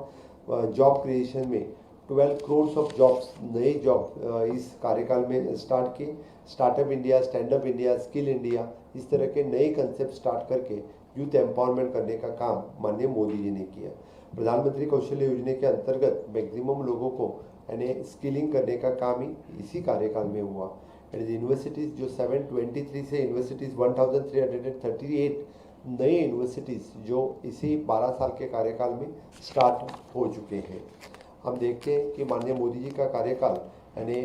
जॉब क्रिएशन में 12 करोड़ ऑफ जॉब्स, नए जॉब इस कार्यकाल में स्टार्ट किए। Startup India, standup India, skill India, इस तरह के नए कंसेप्ट स्टार्ट करके यूथ एम्पावरमेंट करने का काम माननीय मोदी जी ने किया। प्रधानमंत्री कौशल्य योजना के अंतर्गत मैक्सिमम लोगों को यानी स्किलिंग करने का काम ही इसी कार्यकाल में हुआ। यूनिवर्सिटीज़ जो 723 से यूनिवर्सिटीज़ 1338 नए यूनिवर्सिटीज़ जो इसी 12 साल के कार्यकाल में स्टार्ट हो चुके हैं। हम देखते हैं कि माननीय मोदी जी का कार्यकाल यानी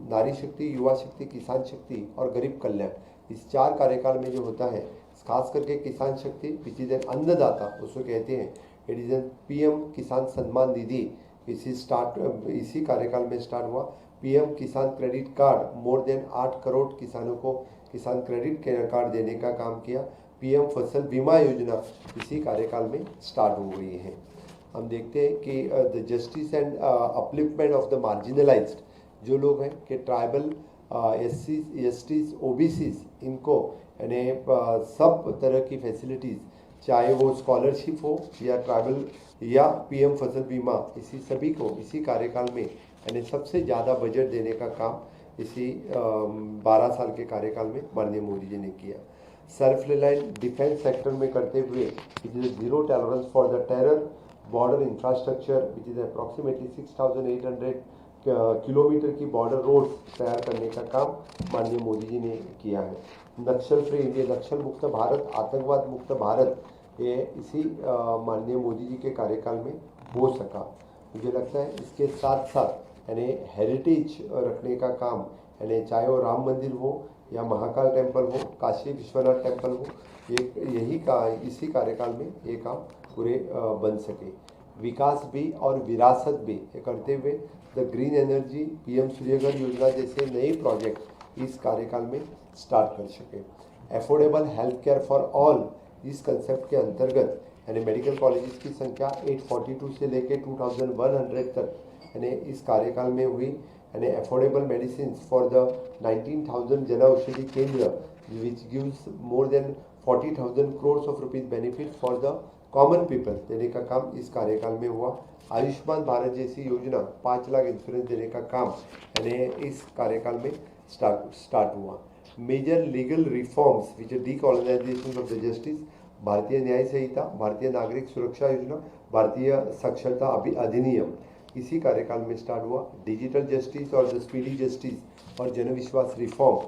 नारी शक्ति, युवा शक्ति, किसान शक्ति और गरीब कल्याण, इस 4 कार्यकाल में जो होता है, खास करके किसान शक्ति विच इज एन अन्नदाता उसको कहते हैं। It is an PM Kisan Samman Nidhi इसी कार्यकाल में स्टार्ट हुआ। PM Kisan credit card more than 8 crore किसानों को किसान क्रेडिट कार्ड देने का काम किया। PM फसल बीमा योजना इसी कार्यकाल में स्टार्ट हो गई है। हम देखते हैं कि the justice end upliftment of the marginalised जो लोग हैं कि ट्राइबल, SCs, STs, OBCs, इनको यानी सब तरह की फैसिलिटीज़, चाहे वो स्कॉलरशिप हो या ट्राइबल या PM फसल बीमा, इसी सभी को इसी कार्यकाल में यानी सबसे ज़्यादा बजट देने का काम इसी 12 साल के कार्यकाल में माननीय मोदी जी ने किया। सेल्फ रिलायंट डिफेंस सेक्टर में करते हुए which is zero tolerance for the terror, border infrastructure which is approximately 6,800 kilometre की बॉर्डर रोड्स तैयार करने का काम माननीय मोदी जी ने किया है। नक्सल फ्री इंडिया, नक्सल मुक्त भारत, आतंकवाद मुक्त भारत, ये इसी माननीय मोदी जी के कार्यकाल में हो सका। मुझे लगता है इसके साथ साथ यानी हेरिटेज रखने का काम, यानी चाहे वो राम मंदिर हो या महाकाल टेम्पल हो, काशी विश्वनाथ टेम्पल हो, इसी कार्यकाल में ये काम पूरे बन सके। विकास भी और विरासत भी करते हुए the green energy, PM Surya Ghar योजना जैसे नए प्रोजेक्ट इस कार्यकाल में स्टार्ट कर सके। Affordable health care for all, इस कंसेप्ट के अंतर्गत यानी मेडिकल कॉलेजेस की संख्या 842 से लेकर 2100 तक यानी इस कार्यकाल में हुई। यानी affordable medicine for the 19,000 Jan Aushadhi केंद्र which gives more than 40,000 crores of rupees benefit for the common people देने का काम इस कार्यकाल में हुआ। आयुष्मान भारत जैसी योजना 5 लाख इंश्योरेंस देने का काम यानी इस कार्यकाल में स्टार्ट हुआ। Major legal reforms which decolonisation of the justice, Bharatiya Nyaya संहिता, भारतीय नागरिक सुरक्षा योजना, भारतीय साक्षरता अधिनियम इसी कार्यकाल में स्टार्ट हुआ। डिजिटल जस्टिस और द स्पीडी जस्टिस और जनविश्वास रिफॉर्म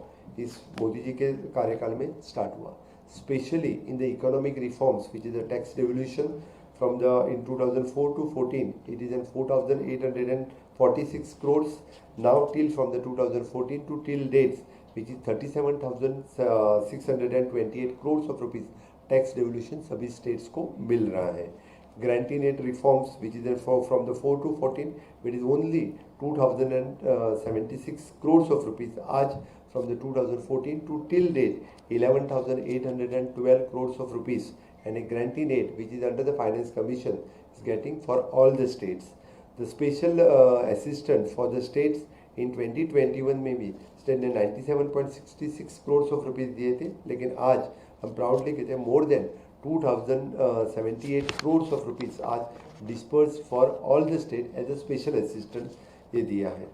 इस मोदी जी के कार्यकाल में स्टार्ट हुआ। Specially in the economic reforms which is the tax revolution from the in 2004 to 14 it is in 4,846 crores now till from the 2014 to till dates which is 37,628 crores of rupees tax devolution सभी states को मिल रहा है। Grantee net reforms which is from the 4 to 14 it is only 2,076 crores of rupees आज from the 2014 to till date 11,812 crores of rupees and a grantee aid which is under the Finance Commission is getting for all the states. The special assistance for the states in 2021 में भी state ने 97.66 crores of rupees दिए थे, लेकिन आज हम proudly कहते हैं more than 2,078 crores of rupees आज disperse for all the state as a special assistance ये दिया है।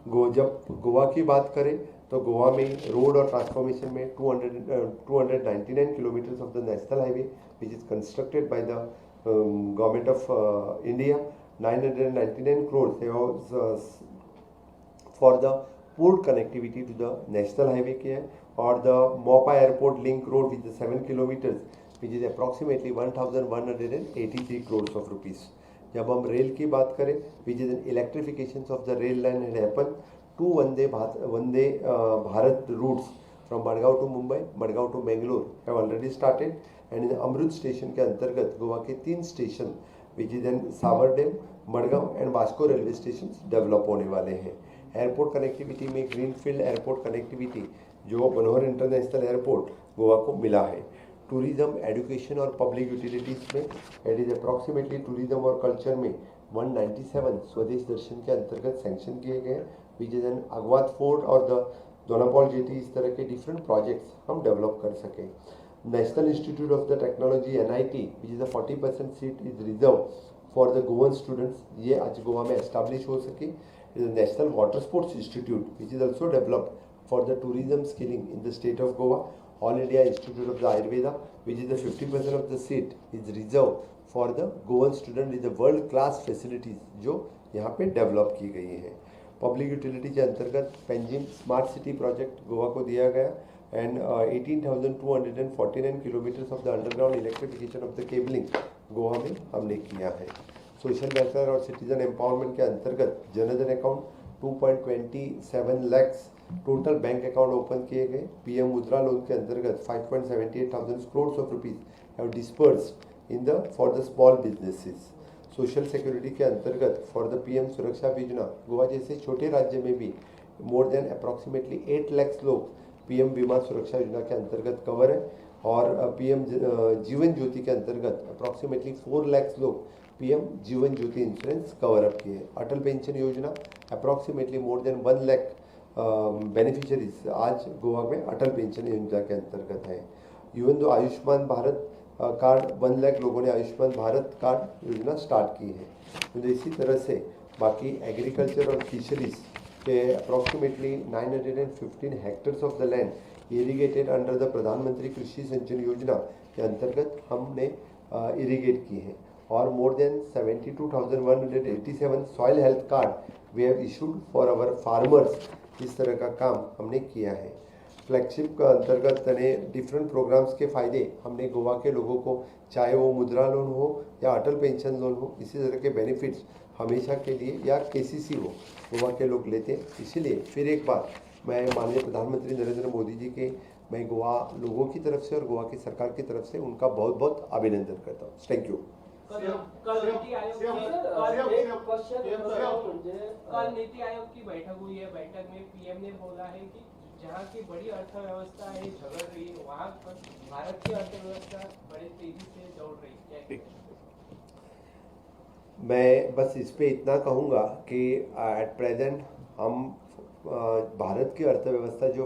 जब गोवा की बात करें तो गोवा में रोड और ट्रांसफॉर्मेशन में 299 kilometres of the national highway which is constructed by the government of India, 999 crores for the port connectivity to the national highway किया है, और the Mopa airport link road which 7 kilometres which is approximately 1,183 crores of rupees. जब हम rail की बात करें which is an electrification of the rail line had happen, 2 Vande Bharat routes from Madgaon to Mumbai, Madgaon to Mangalore have already started and in Amrit station के अंतर्गत गोवा के 3 station which is an Sanvordem, Madgaon and Vasco railway station develop होने वाले हैं। एयरपोर्ट कनेक्टिविटी में ग्रीनफील्ड एयरपोर्ट कनेक्टिविटी जो Manohar international airport Goa को मिला है। टूरिज्म, एजुकेशन और पब्लिक यूटिलिटीज़ में इट इज अप्रॉक्सीमेटली टूरिज्म और कल्चर में 197 स्वदेश दर्शन के अंतर्गत सैंक्शन किए गए, which is an Aguada fort और द दोनापॉल जेटी, इस तरह के डिफरेंट प्रोजेक्ट्स हम डेवलप कर सकें। National institute of the technology NIT which is a 40% seat is reserve for the Goan students, ये आज गोवा में एस्टाब्लिश हो सके। National water sports institute which is also developed for the tourism skilling in the state of Goa. All India institute of the Ayurveda which is the 50% of the seat is reserve for the Goan student विद the world class facilities जो यहाँ पे develop की गई हैं। Public utility के अंतर्गत Panjim smart city project Goa को दिया गया and 18,249 kilometres of the underground electrification of the cabling Goa में हमने किया है। सोशल वेलफेयर और सिटीजन एम्पावरमेंट के अंतर्गत Jan Dhan account 2.27 lakhs total bank account open किए गए। पीएम मुद्रा लोन के अंतर्गत 5.78,000 crores of rupees have dispersed in the for the small businesses. Social security के अंतर्गत फॉर द पीएम सुरक्षा योजना गोवा जैसे छोटे राज्य में भी मोर देन अप्रॉक्सीमेटली 8 lakhs लोग पीएम बीमा सुरक्षा योजना के अंतर्गत कवर है, और पीएम जीवन ज्योति के अंतर्गत अप्रॉक्सीमेटली 4 lakhs लोग PM Jeevan Jyoti insurance cover up किए। अटल पेंशन योजना approximately more then 1 lakh beneficiaries आज गोवा में अटल पेंशन योजना के अंतर्गत है। Even though Ayushman Bharat card 1 lakh लोगों ने आयुष्मान भारत कार्ड योजना स्टार्ट की है। तो इसी तरह से बाकी एग्रीकल्चर और fisheries K approximately 915 hectares of the land irrigated under the प्रधानमंत्री कृषि सिंचन योजना के अंतर्गत हमने इरीगेट की हैं और more than 72,187 soil health card we have issued for our farmers. इस तरह का काम हमने किया है। फ्लैगशिप का अंतर्गत डिफरेंट प्रोग्राम्स के फ़ायदे हमने गोवा के लोगों को, चाहे वो मुद्रा लोन हो या अटल पेंशन लोन हो, इसी तरह के बेनिफिट्स हमेशा के लिए, या केसीसी हो, गोवा के लोग लेते हैं। इसीलिए फिर एक बार मैं माननीय प्रधानमंत्री नरेंद्र मोदी जी के, मैं गोवा लोगों की तरफ से और गोवा की सरकार की तरफ से उनका बहुत बहुत अभिनंदन करता हूँ। Thank you. कल नीति आयोग की बैठक हुई है। बैठक में पीएम ने बोला है कि जहाँ की बड़ी अर्थव्यवस्था है झगड़ रही है, वहाँ पर भारत की अर्थव्यवस्था बड़ी तेजी से दौड़ रही है। मैं बस इस पे इतना कहूँगा कि एट प्रेजेंट हम भारत की अर्थव्यवस्था जो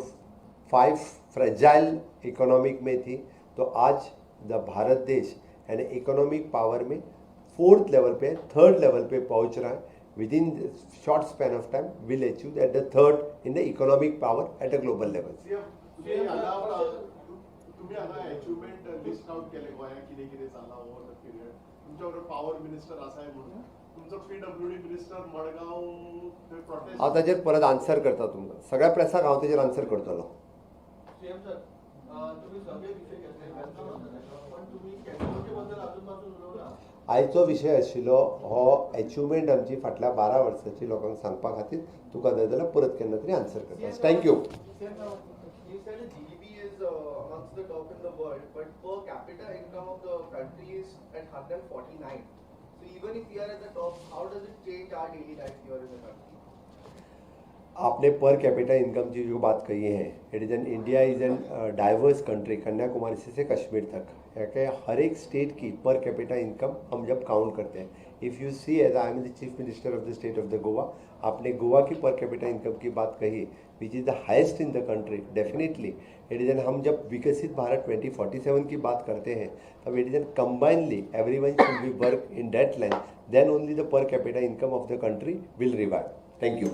5 फ्रेजाइल इकोनॉमिक में थी, तो आज द भारत देश यानी इकोनॉमिक पावर में 4th लेवल पे, 3rd लेवल पे पहुंच रहा है। With in short span of time will achieve at the 3rd in the economic power at a global level. तुम्ही हांगा अचिव्हमेंट लिस्ट आउट केले गोंया कितें कितें चल्लां ओवर द पिरियड। तुमच्या बरोबर पॉवर मिनिस्टर आसाय म्हणून तुमचो PWD मिनिस्टर मडगांव थंय प्रोटेस्ट हांव ताजेर परत आन्सर करता तुमकां सगळ्या प्रेसाक हांव ताजेर आन्सर करतलो। सीएम सर तुम्ही सगळे विषय घेतले पण तुम्ही कॅन्सरचे बद्दल अजून पासून उलवला। आयचो विषय आशिल्लो हो अचिव्हमेंट आमची फाटल्या 12 वर्सांची लोकांक सांगपा खातीर। तुका जाय जाल्यार परत केन्ना तरी आन्सर करता। Thank you. You said the GDP is amongst the top in the world, but per capita income of the country is at 149. So even if we are at the top, how does it change our daily life here in the country? आपने पर capita income की जो बात कही है, it is an India is an diverse country, Kanyakumari से कश्मीर तक है कि हर एक स्टेट की पर कैपिटा इनकम हम जब काउंट करते हैं, if you see as I am the chief minister of the state of the Goa, आपने गोवा की पर कैपिटा इनकम की बात कही which is the highest in the country. Definitely it is an, हम जब विकसित भारत 2047 की बात करते हैं तब it is an combinely everyone should be work in that line, then only the per capita income of the country will revive. Thank you.